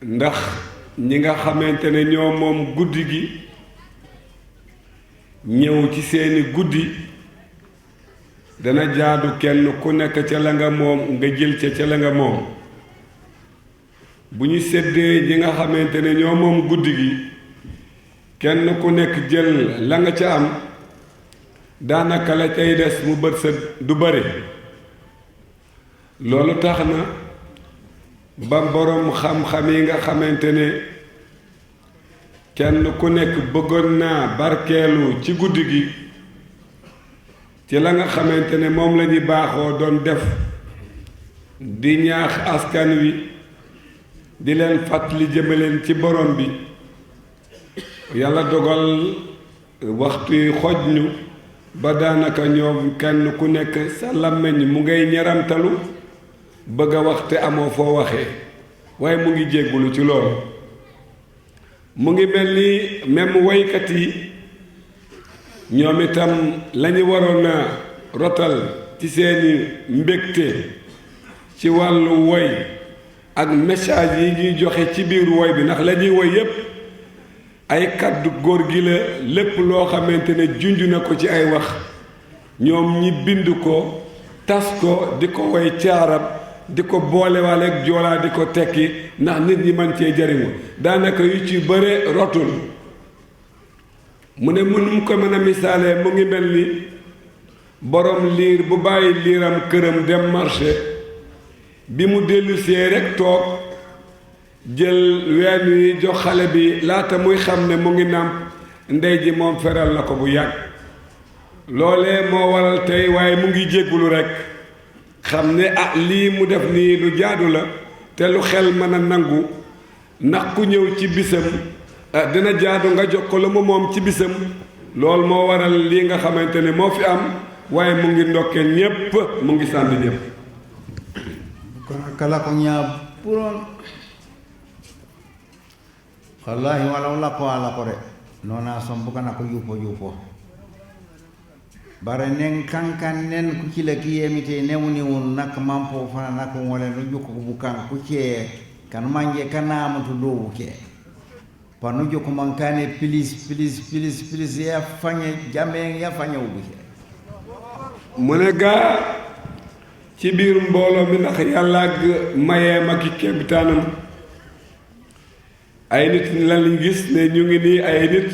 ndax ñi nga xamante ne ñoo moom guddi gi ñëw ci seeni guddi dana jaadu kenn ku nekk ca la nga moom nga jël ca la nga moom bu ñu séddee ñi nga xamante ne ñoo moom guddi gi kenn ku nekk jël la nga ca am daanaka la cay des mu bët sa du bëri loolu tax na ba boroom xam-xam yi nga xamante ne kenn ku nekk bëggoon naa barkeelu ci guddi gi ci la nga xamante ne moom la ñu baaxoo doon def di ñaax askan wi di leen fàttali jëmaleen ci borom bi yàlla dogal waxtu yi xoj ñu ba daanaka ñoom kenn ku nekk sa làmmiñ mu ngay ñaramtalu bëgg a wax te amoo foo waxee waaye mu ngi jéggulu ci loolu mu ngi mel ni même woykat yi ñoom itam lañu waroon a rotal ci seeni mbégte ci wàllu woy ak message yi ñuy joxe ci biir woy bi ndax la ñuy woy yépp ay kàddu góor gi la lépp loo xamante ne junj na ko ci ay wax ñoom ñi bind ko tas ko di ko woy ci arab di ko boolewaale ak joolaa di ko tekki ndax nit ñi mën cee jariñu daanaka yu ci bëre rotul mu ne mënum ko mën a misaalee mu ngi mel ni borom liir bu bàyyi liiram këram dem marché bi mu dellusee rekk toog jël ween wi jox xale bi laata muy xam ne mu ngi nàmp ndey ji moom feral na ko bu yàgg loolee moo waral tey waaye mu ngi jéggulu rekk xam ne lii mu def nii lu jaadu la te lu xel mën a nangu ndax ku ñëw ci bisam dina jaadu nga jox ko la mu moom ci bisam loolu moo waral lii nga xamante ne moo fi am waaye mu ngi ndokkee ñépp mu ngi sant ñépp kala ko ñaa puron wallahi wala la ko ala ko re nona som bukana ko yupo bare nen kankan nen ku ci la ki yemite newni won nak mampo fana nak wala no jukko bukan ku ci kan manje kana amatu do ke panu jukko man kane please ya fanye jame ya fanye ubuke mu ne gaa ci biir mbooloo mi ndax yàlla ak mayee ma ki kebitaanam ay nit lan lañ gis ne ñu ngi nii ay nit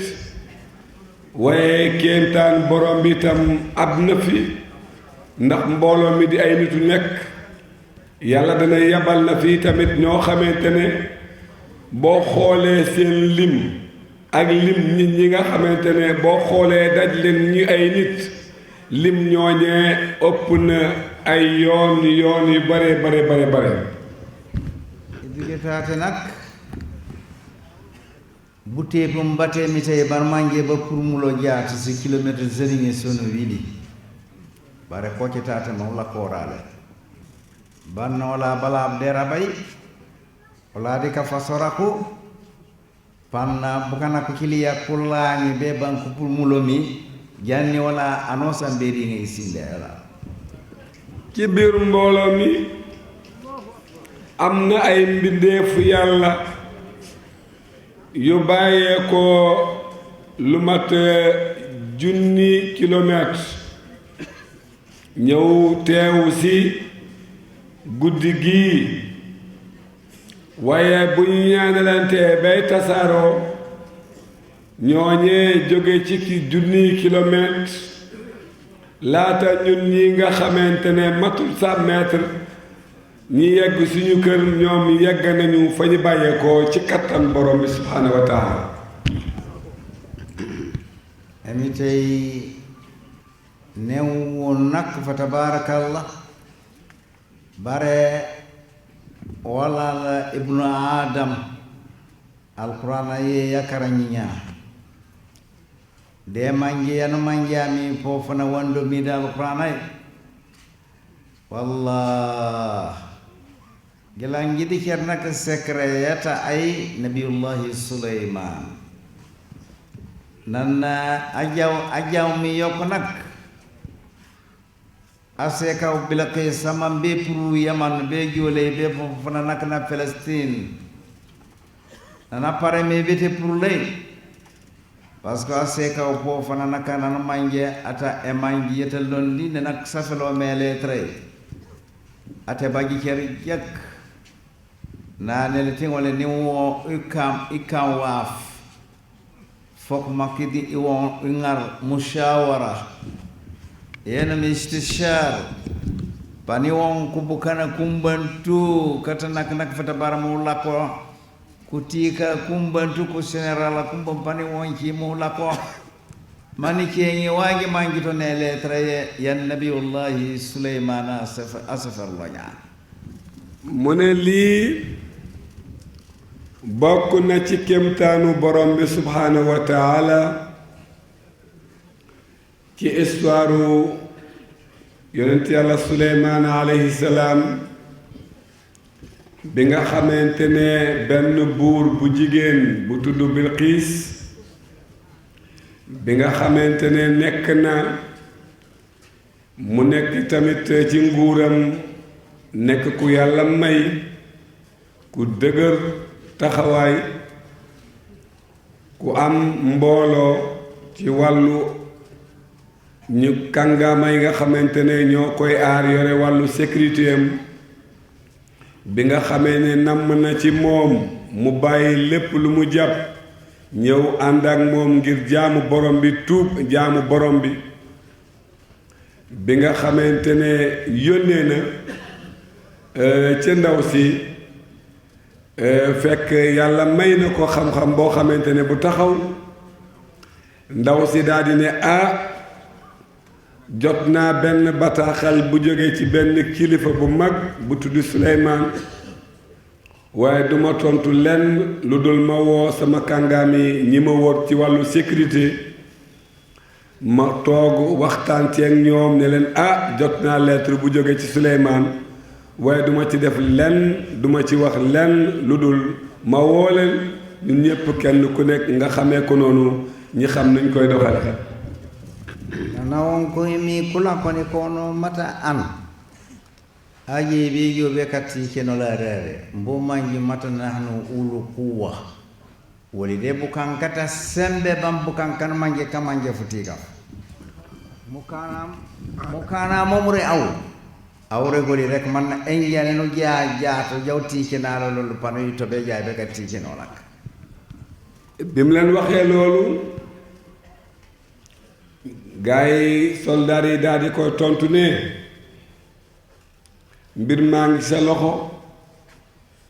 waaye kéemtaan borom bi itam ab na fi ndax mbooloo mi di ay nitu nekk yàlla dana yabal na fi tamit ñoo xamante ne boo xoolee seen lim ak lim nit ñi nga xamante ne boo xoolee daj leen ñu ay nit lim ñooñee ëpp na ay yoon yu bare digetaate nag butte ko mbate mi tawi barmanje ba pour mulo jaati so kilométre zeriŋe sono wiɗi bare koccetate ma walla korale banno wala balaab dera bay walaadi ka fasora ko panna bukana ko kiliya kullaani be banko pour mulo mi janni wala anosa mberiŋe e sinde ala ci biir mbooloo mi am na ay mbindeefu yàlla yu bàyyee ko lu mat 1000 kilomètre ñëw teewu ci guddi gii waaye bu ñu ñaanalantee bay tasaaroo ñooñee jóge ci 1000 kilomètre laata ñun ñi nga xamante ne matul 100 mètre ñi yegg suñu kër ñoom yegg nañu fa ñu bàyyeekoo ci kattan borom bi subhaanahu wa taala emi tey new woon nag fa tabarakallah bare wala la ibnu adam alqur'ana ye yakara ñiña de manjeyano manjami fofana wando mide alqur'ana wallah gelan gidi cernak secreta ay nabiyullahi sulaiman nanna ajaw mi yok nak ase kaw bilaqi sama be pour yaman be jole be fofana nak na Palestine nana pare me bete pour lay parce que ase kaw fofana nak nan manje ata e manji yetel don li nak safelo mele tre ate baji ceri jak naanele tiŋole niŋ wo ikam waaf fok makidi iwon ingar mushawara yena mi istishar pani won kubukana kumbantu kata nak fata baramu lako kutika kumbantu ko general kumban pani won ci mu lako mani ceeŋi waagi mangito ne lettre ye yan nabiyullahi suleymana asafar loña mu ne lii bokk na ci kéemtaanu borom bi subhaanahu wa taala ci histoire yonent yàlla suleymaana alayhi salaam bi nga xamante ne benn buur bu jigéen bu tudd Bilqiis bi nga xamante ne nekk na mu nekk tamit ci nguuram nekk ku yàlla may ku dëgër taxawaay ku am mbooloo ci wàllu ñu kàngaama yi nga xamante ne ñoo koy aar yore wàllu sécurité am bi nga xamee ne namm na ci moom mu bàyyi lépp lu mu jàpp ñëw ànd ak moom ngir jaamu borom bi tuub jaamu borom bi bi nga xamante ne yónnee na ca ndaw si fekk yàlla may na ko xam-xam boo xamante ne bu taxaw ndaw si daldi ne jot naa benn bataaxal bu jóge ci benn kilifa bu mag bu tudd Suleymaan waaye duma tontu lenn lu dul ma woo sama kàngaami ñi ma wóor ci wàllu sécurité ma toog waxtaan ci ak ñoom ne leen jot naa lettre bu jóge ci Suleymaan waaye duma ci def lenn duma ci wax lenn lu dul ma woo leen ñun ñépp kenn ku nekk nga xamee ko noonu ñi xam nuñ koy doxale nawon koye mi kula koni kono mata an aji bi yobe katti kenola rere mbo manji mata nahnu ulu quwa woli de bukan kata sembe bam bukan kan manje kamanje futika mukana momure awre goli rek man enjane no jaato jawti kenala lolu pano to be jaay be katti kenolak bim leen waxee loolu gaay soldaar yi daal di koy tontu ne mbir maa ngi sa loxo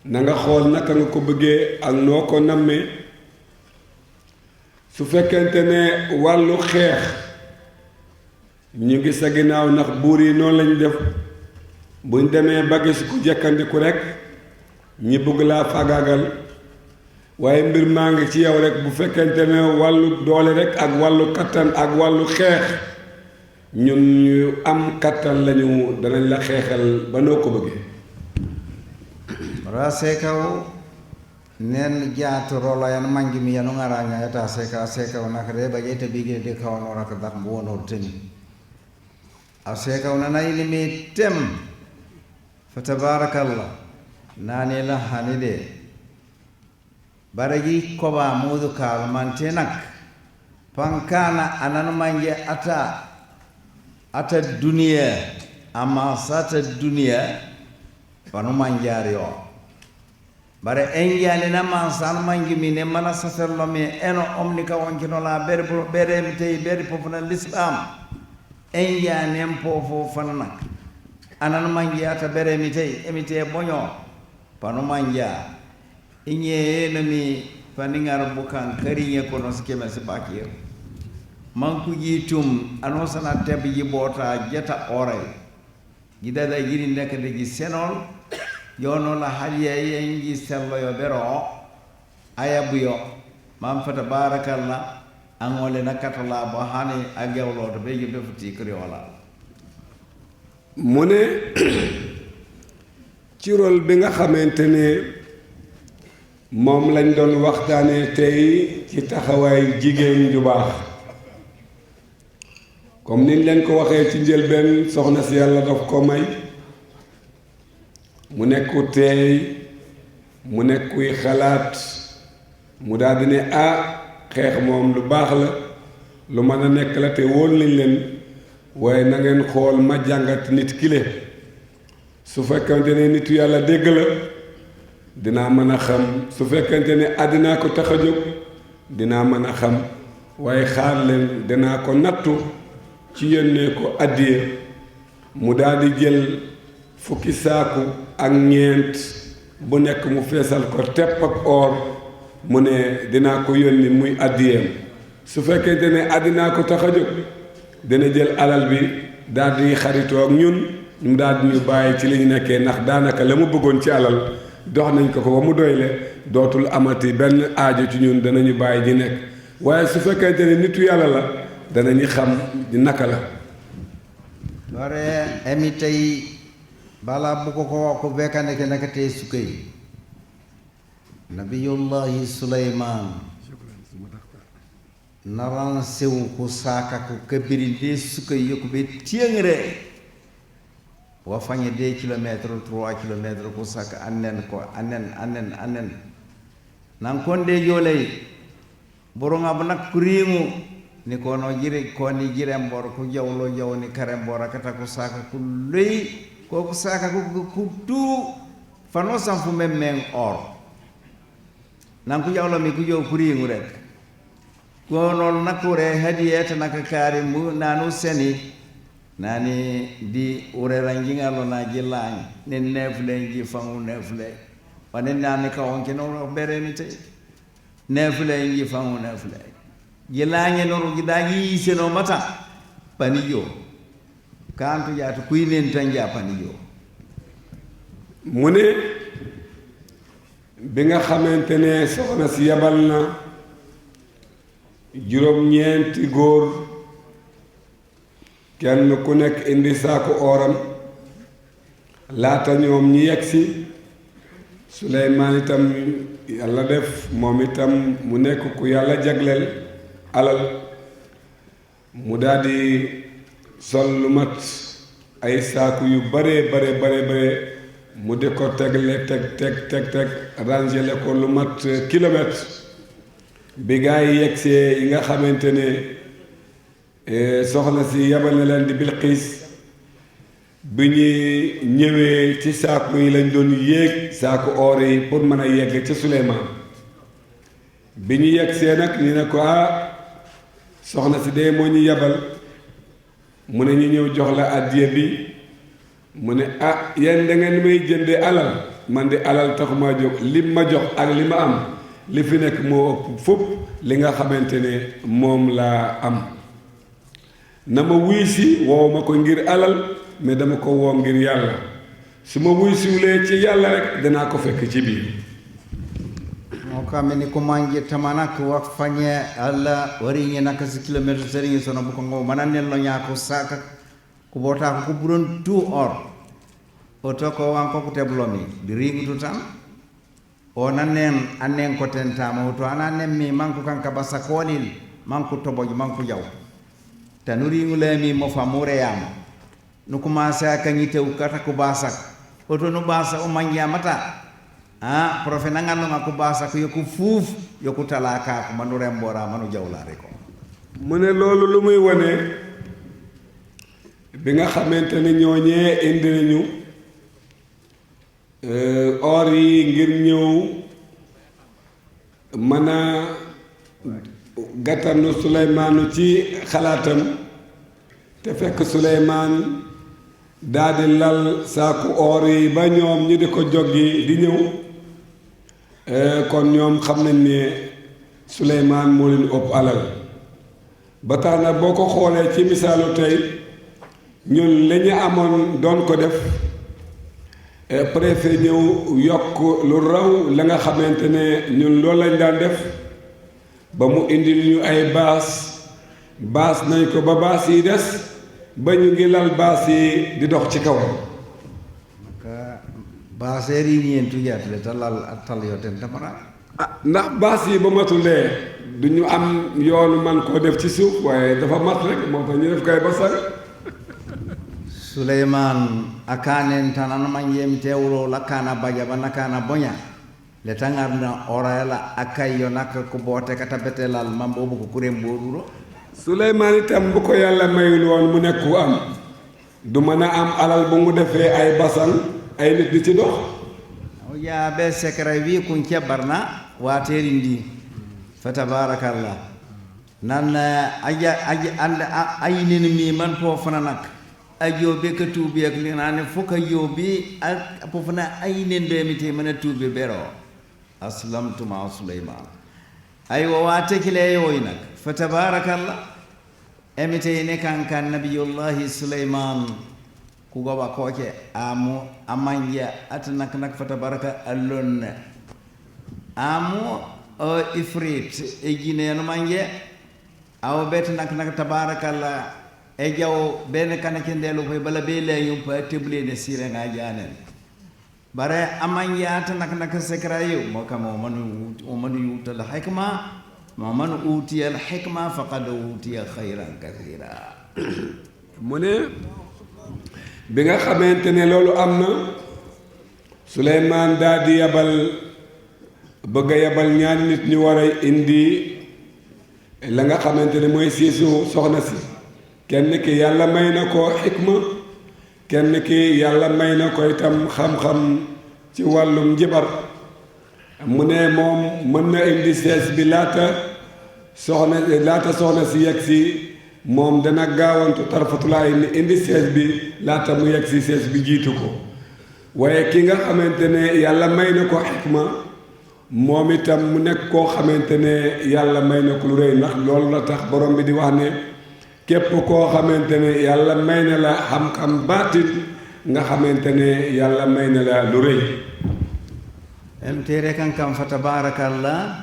na nga xool naka nga ko bëggee ak noo ko nammee su fekkente ne wàllu xeex ñu ngi sa ginnaaw ndax buur yi noonu lañu def buñ demee ba gis ku jekkandiku rekk ñi bëgg laa fagaagal waaye mbir maa ngi ci yow rek bu fekkente ne wàllu doole rek ak wàllu kattan ak wàllu xeex ñun ñu am kattan lañu danañ la xeexal ba noo ko bëggee ra sekaw nen jaatu rolo yan mangi mi yanu ngaraña yata sekaw nakare ba jeyta bige de kawno raka dat mbo wonor teni a sekaw nana ilimi tem fa tabarakallah nani la hanide baragi koba mudu kal mantenak pankana anan manje ata dunia ama sata dunia panu manjari o bare enjani na man san mangi mine mana saserlo mi eno omni ka wonkino la bere mi tey bere pofuna l'islam enjani empofo fananak anan mangi ata bere mi tey emite bonyo panu manja inye na mi paningar bukan karinya kono skema sibakir manku jitum anosana tebi jibota jeta oray gidada jiri nekade gi senol yono la haliya yengi sello yo bero ayabuyo mam fata barakallah angole nakatola bo hani agewlo to be jibbe futi kriola mune ci rôle bi nga xamantene mom lañ doon waxtaane tey ci taxawaay jigéen ju baax comme niñ leen ko waxee ci njëlbeen soxna si yàlla daf ko may mu nekku teey mu nekkuy xalaat mu daal di ne xeex moom lu baax la lu mën a nekk la te wóol nañ leen waaye na ngeen xool ma jàngat nit kile su fekkante ne nitu yàlla dégg la dinaa mën a xam su fekkente ne àddinaa ko tax a jóg dinaa mën a xam waaye xaar leen dinaa ko nattu ci yónnee ko addiya mu daal di jël fukki saaku ak ñeent bu nekk mu feesal ko tepp ak or mu ne dinaa ko yónni muy addiyam su fekkente ne àddinaa ko tax a jóg dina jël alal bi daal di xaritoo ak ñun ñu daal di ñu bàyyi ci li ñu nekkee ndax daanaka la mu bëggoon ci alal dox nañ ko ba mu doyle dootul amati benn aajo ci ñun danañu bàyyi di nekk waaye su fekkente ne nitu yàlla la danañu xam naka la lore emi tay bala bu ko bekane ke nakate sukay nabiyullahi sulaiman naran sew ko saka ko kabiri de sukay yoko be tiengre wa fanye 2 kilomètres 3 kilomètres ko saka annen nan konde jolay boronga banak kurimu ni kono jire koni jire mbor ko jawlo jawni kare mbor kata ko saka ko ley ko saka ko tu fano sam fu memmen or nan ko jawlo mi ko jow kurimu rek ko non nakure hadiyata naka kare mu nanu seni nani di ure ranginga lo na jilang ne nefle ji fangu nefle wanen nani ka onke no bere ni te nefle ji fangu nefle jilange no gidagi seno mata panijo kantu jaatu kuynen tan ja panijo mune bi nga xamantene soxna si yabal na juróom ñeenti góor kenn ku nekk indi saako ooram laata ñoom ñi yegsi Suleymaan itam yàlla def moom itam mu nekk ku yàlla jagleel alal mu daldi sol lu mat ay saaku yu bare mu di ko tegle teg rangele ko lu mat kilomètre bi gaa yi yegsee yi nga xamante ne soxna si yabal na leen di Bilqiis bi ñuy ñëwee ci saaku yi lañ doon yéeg saaku oor yi pour mën a yegg ci Suleymaan bi ñu yegsee nag ñu ne ko soxna si dee moo ñu yabal mu ne ñu ñëw jox la addiya bi mu ne yéen da ngeen may jënde alal man di alal taxuma jóg li ma jox ak li ma am li fi nekk moo ëpp fop li nga xamante ne moom laa am na ma wuy si woow ma ko ngir alal mais dama ko woo ngir yàlla su ma wuy siwulee ci yàlla rek danaa ko fekk ci biir mo kameni ko manje tamanak wa fanye alla wari nge nakasi kilometre seri sono bu ko ngo manan lo nyako saka ko bota ko buron tu or oto ko wan ko teblomi di ringu tan o nanen anen ko tentama to ananen mi manko kanka basa kolil manko toboji manko jaw tanuri ngulemi mo famure yam no commencé akani tew kata ko basak oto no basa o manja mata profe nangano ngako basa ko yoku fuuf yoku talaka ko manu rembora manu jawlaare ko mune lolu lu muy wone bi nga xamantene ñoñe indi nañu or yi ngir ñëw mën a gàttanu Suleymaanu ci xalaatam te fekk Suleymaan daldi lal saaku or yi ba ñoom ñu di ko joggi di ñëw kon ñoom xam nañ ne Suleymaan moo leen ëpp alal ba tax na boo ko xoolee ci misaalu tey ñun la ñu amoon doon ko def préfet ñëw yokk lu raw la nga xamante ne ñun loolu lañ daan def ba mu indi ñu ay baas nañ ko ba baas yi des ba ñu ngi lal baas yi di dox ci kaw baaseer yi ñeen tujaatile talal tal yoo ten tamara ndax baas yi ba matulee du ñu am yoonu man koo def ci suuf waaye dafa mat rek moo tax ñu def kay ba sar Suleymaan akanen tanana manjem tewro lakana baja banakana bonya le tangarna orala akayo nak ko bote kata betelal mambo bu ko kurem boduro Suleymaan itam bu ko yàlla mayul woon mu nekk ku am du mën a am alal bu mu defee ay basan ay nit di ci dox o ya be sekray wi kun cebarna wateri ndi fa tabarakallah nan aja anda ayinin mi man fofana nak ajobe ka tuubi ak li nane foka yobi ak pofana ayinen demite mana tuubi bero aslamtu ma Suleymaan aywa waate kile yoy nak fa tabarakallah emiteyne kankan nabiyullahi suleyman kugoba koke amu amanja atnak nak fa tabaraka allon amu o ifrit e jineno manje aw bet nak tabarakallah e jaw ben kanake ndelu koy bala be leyu pa tebli ne sire nga janen bare amanja atnak sekrayo mo kam o man yutal hikma man utiya al hikma faqad utiya khayran kathira mu ne bi nga xamante ne loolu am na Suleymaan daal di yabal bëgg a yabal ñaari nit ñu war a indi la nga xamante ne mooy siisu soxna si kenn ki yàlla may na ko xikma kenn ki yàlla may na ko itam xam-xam ci wàllum njibar mu ne moom mën na indi sees bi laata soxna si yegg si moom dana gaawantu tarfatulaay ni indi sees bi laata mu yegg si sees bi jiitu ko waaye ki nga xamante ne yàlla may na ko xikma moom itam mu nekk koo xamante ne yàlla may na ko lu rëy ndax loolu la tax borom bi di wax ne képp koo xamante ne yàlla may na la xam-xam baatin nga xamante ne yàlla may na la lu rëy emtere kan fa tabarakallah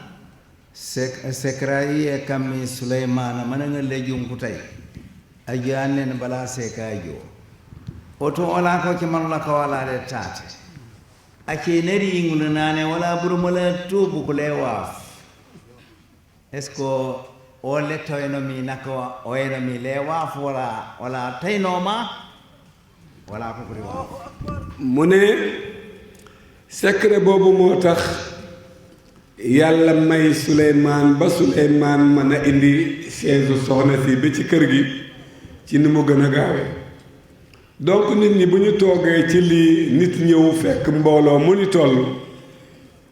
sekrayi e kammi Suleymana mana nga lejum ku tay ajanen bala sekajo oto ola ko ci man la ko wala de tate ake neri ngul nane wala burumala tubu ko le waaf est-ce que o le toyno mi nako o eno mi le waaf wala tayno ma wala ko buri waaf mu ne secret boobu moo tax yàlla may Suleymaan ba Suleymaan mën a indi seesu soxna si bi ci kër gi ci ni mu gën a gaawee donc nit ñi bu ñu toogee ci lii nit ñëw fekk mbooloo mu ni toll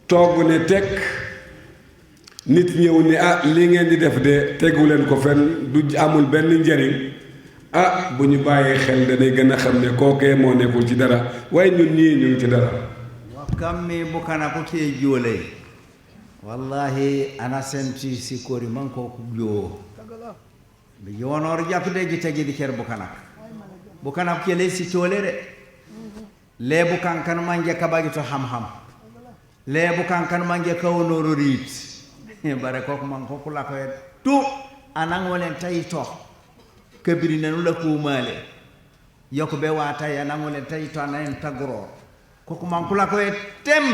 togg ne tekk nit ñëw ni lii ngeen di def de tegu leen ko fenn du amul benn njariñ bu ñu bàyyee xel danay gën a xam ne kookee moo nekkul ci dara waaye ñun ñii ñu ngi ci dara kammi bukana ko ke joole wallahi ana senti sikori man ko jo bi yonor jakde ji tegi di ker bukana ko le si tolere le bukan kan manje kabagi to ham le bukan kan manje kawnoro rit bare ko man ko kula ko tu anan wolen tay to kabiri nanu la ko male yoko be wata anan wolen tay to anan tagro koko mankula ko tem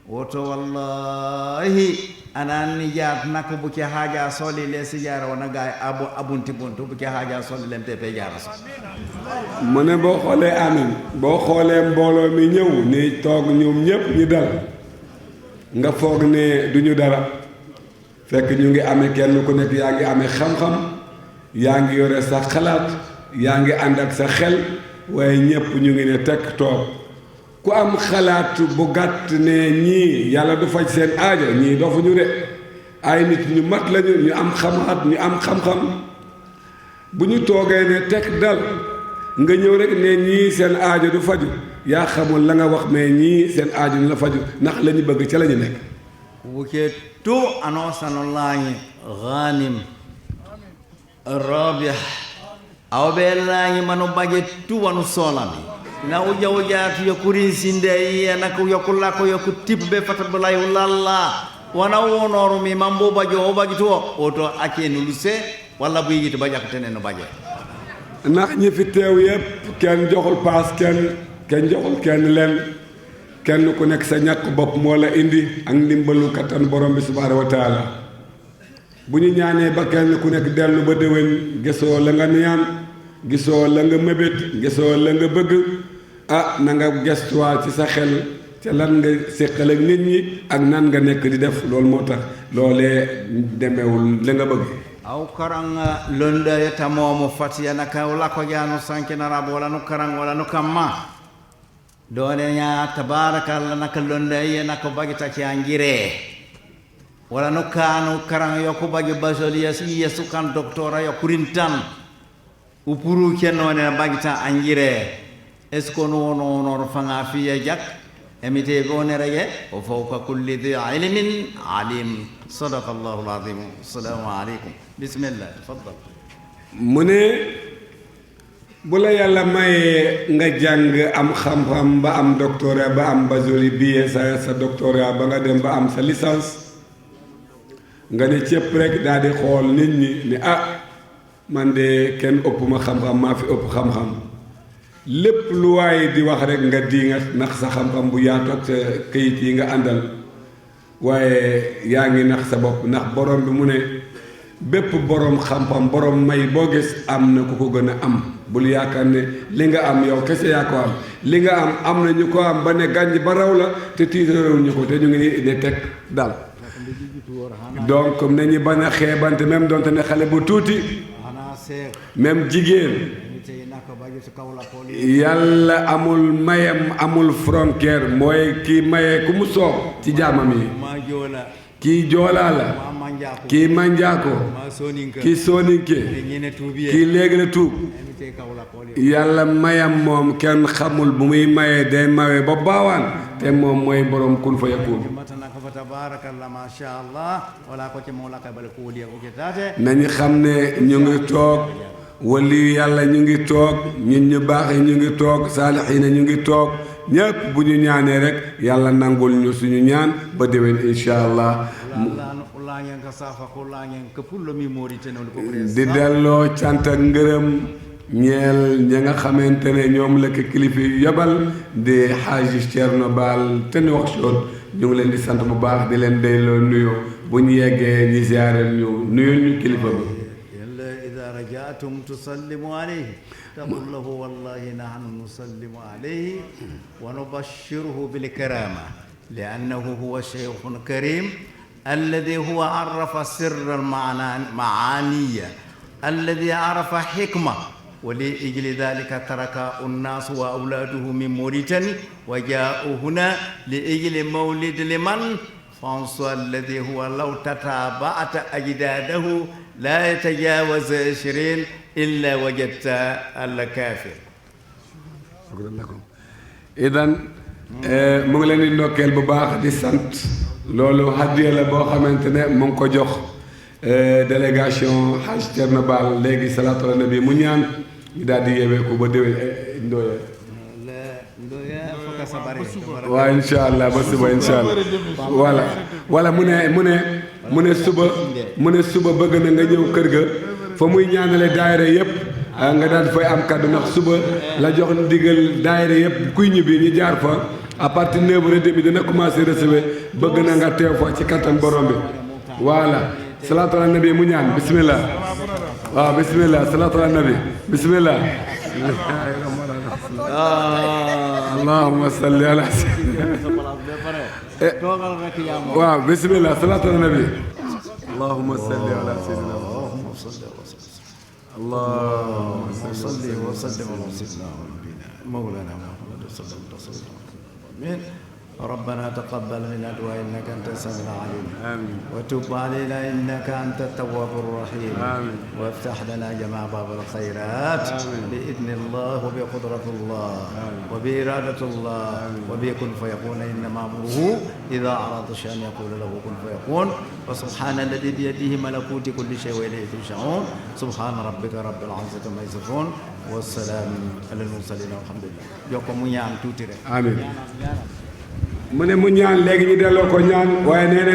woto wallahi anani jaat nako buke haja soli le sijara wona gaay abunti buntu buke haja soli len tepe jara so mu ne boo xoolee amin boo xoolee mbooloo mi ñëw ni toog ñoom ñépp ñu dal nga foog ne duñu dara fekk ñu ngi amee kenn ku nekk yaa ngi amee xam-xam yaa ngi yore sa xalaat yaa ngi ànd ak sa xel waaye ñépp ñu ngi ne tekk toog ku am xalaat bu gàtt ne ñii yàlla du faj seen aajo ñii dofuñu de ay nit ñu mat lañu ñu am xamaat ñu am xam-xam bu ñu toogee ne tekk dal nga ñëw rek ne ñii seen aajo du faju yaa xamul la nga wax mais ñii seen aajo ñu la faju ndax la ñu bëgg ca la ñu nekk wuke tu anosanullahi ghanim rabih aw be lañi manu baje tu wanu solami na uja tu yokurin sinde yana ko yokulla ko yoku tibbe fatabulay lalla wana wonoru mi mambo bajo o bagi to oto akenu luse wala bu yiti baja ko tenen baje ndax ñi fi teew yépp kenn joxul paas kenn joxul kenn leen kenn ku nekk sa ñàkk bopp moo la indi ak ndimbalu kattan borom bi subhaanahu wa taala bu ñu ñaanee ba kenn ku nekk dellu ba déwén gisoo la nga ñaan gisoo la nga mébét gisoo la nga bëgg na nga gestuwaat ci sa xel ca lan nga séqal ak nit ñi ak nan nga nekk di def loolu moo tax loolee demewul la nga bëgg aw karang londa yata momo fatiya naka wala ko jaanu sanke na rabo wala no karang wala no kamma dole nya tabarakallah naka londa ye naka bagita ci angire wala no kanu karang yo ko bagi basoli yasi yesu kan doktora yo kurintan upuru kenno ne bagita angire est ce que no fanga fiya jak emite gone rege o fawqa kulli dhi ilmin alim sadaqa allahu alazim assalamu aleykum bismillah tafaddal mu ne bu la yàlla mayee nga jàng am xam-xam ba am doctorat ba am bachelier bi sa doctorat ba nga dem ba am sa licence nga ne cëpp rek daal di xool nit ñi ne ah man de kenn ëpp ma xam-xam maa fi ëpp xam-xam lépp lu waaye di wax rek nga di nga nax sa xam-xam bu yaatu ak sa këyit yi nga àndal waaye yaa ngi nax sa bopp ndax borom bi mu ne bépp borom xam-xam borom may boo gis am na ku ko gën a am bul yaakaar ne li nga am yow kese yaa ko am li nga am na ñu ko am ba ne gànj ba raw la te tiitarawuñu ko te ñu ngi ne teg dal donc nañu bañ a xeebante même donte ne xale bu tuuti même jigéen yàlla amul mayam amul frontière mooy kii maye ku mu soob ci jaamam yi kii joolaa la kii manjaako kii sooninke kii léegi la tuub yàlla mayam moom kenn xamul bu muy mayee day maye ba baawaan te moom mooy borom kun fa yakun nañu xam ne ñu ngi toog wali yàlla ñu ngi toog ñun ñu baax ñu ngi toog saalixiina ñu ngi toog ñëpp bu ñu ñaanee rek yàlla nangul ñu suñu ñaan ba déwén incha allah di delloo cant ak ngërëm ñeel ña nga xamante ne ñoom la ko kilifa yu yebal di xaaji Thierno Baal te nu wax soon ñu ngi leen di sant bu baax di leen delloo nuyoo bu ñu yeggee ñi ziareel ñu nuyoo ñu kilifa bi رجعتم تسلموا عليه تقول له والله نحن نسلم عليه ونبشره بالكرامة لأنه هو شيخ كريم الذي هو عرف سر المعانية الذي عرف حكمة ولأجل ذلك ترك الناس وأولاده من موريتانيا وجاءوا هنا لأجل مولد لمن فانسوا الذي هو لو تتابعت أجداده لا يتجاوز 20 إلا وجدت الكافر. شكرا لكم. إذن mu ngi leen di ndokkeel bu baax di sant loolu hadiya la boo xamante ne mu ngi ko jox délégation Haj Thierno Baal léegi salaatu ala nabi mu ñaan ñu daal di yeewee ko ba déwén Ndoye. waaw incha allah ba suba incha allah voilà mu ne suba bëgg na nga ñëw kër ga fa muy ñaanale daayira yëpp nga daal fay am kaddu ndax suba la jox ndigal daayira yëpp kuy ñibbi ñu jaar fa à partir 9h30 dina commencé recevoir bëgg na nga teew fa ci kattan borom bi voilà salaatu ala nabi mu ñaan bismillah waaw bismillah salaatu ala nabi bismillah اللهم صل على سيدنا واو بسم الله صلاة على النبي اللهم صل على سيدنا اللهم صل وسلم على سيدنا مولانا محمد صلى الله عليه وسلم ربنا تقبل منا دعاء انك انت السميع العليم امين وتب علينا انك انت التواب الرحيم امين وافتح لنا جميع باب الخيرات آمين. باذن الله وبقدره الله آمين. وباراده الله آمين. وبكن فيكون انما امره اذا اراد شيئا يقول له كن فيكون وسبحان الذي بيده ملكوت كل شيء واليه ترجعون سبحان ربك رب العزه عما يصفون والسلام على المرسلين والحمد لله يوكم ñaan tuuti rek امين mu ne mu ñaan léegi ñu delloo ko ñaan waaye nee na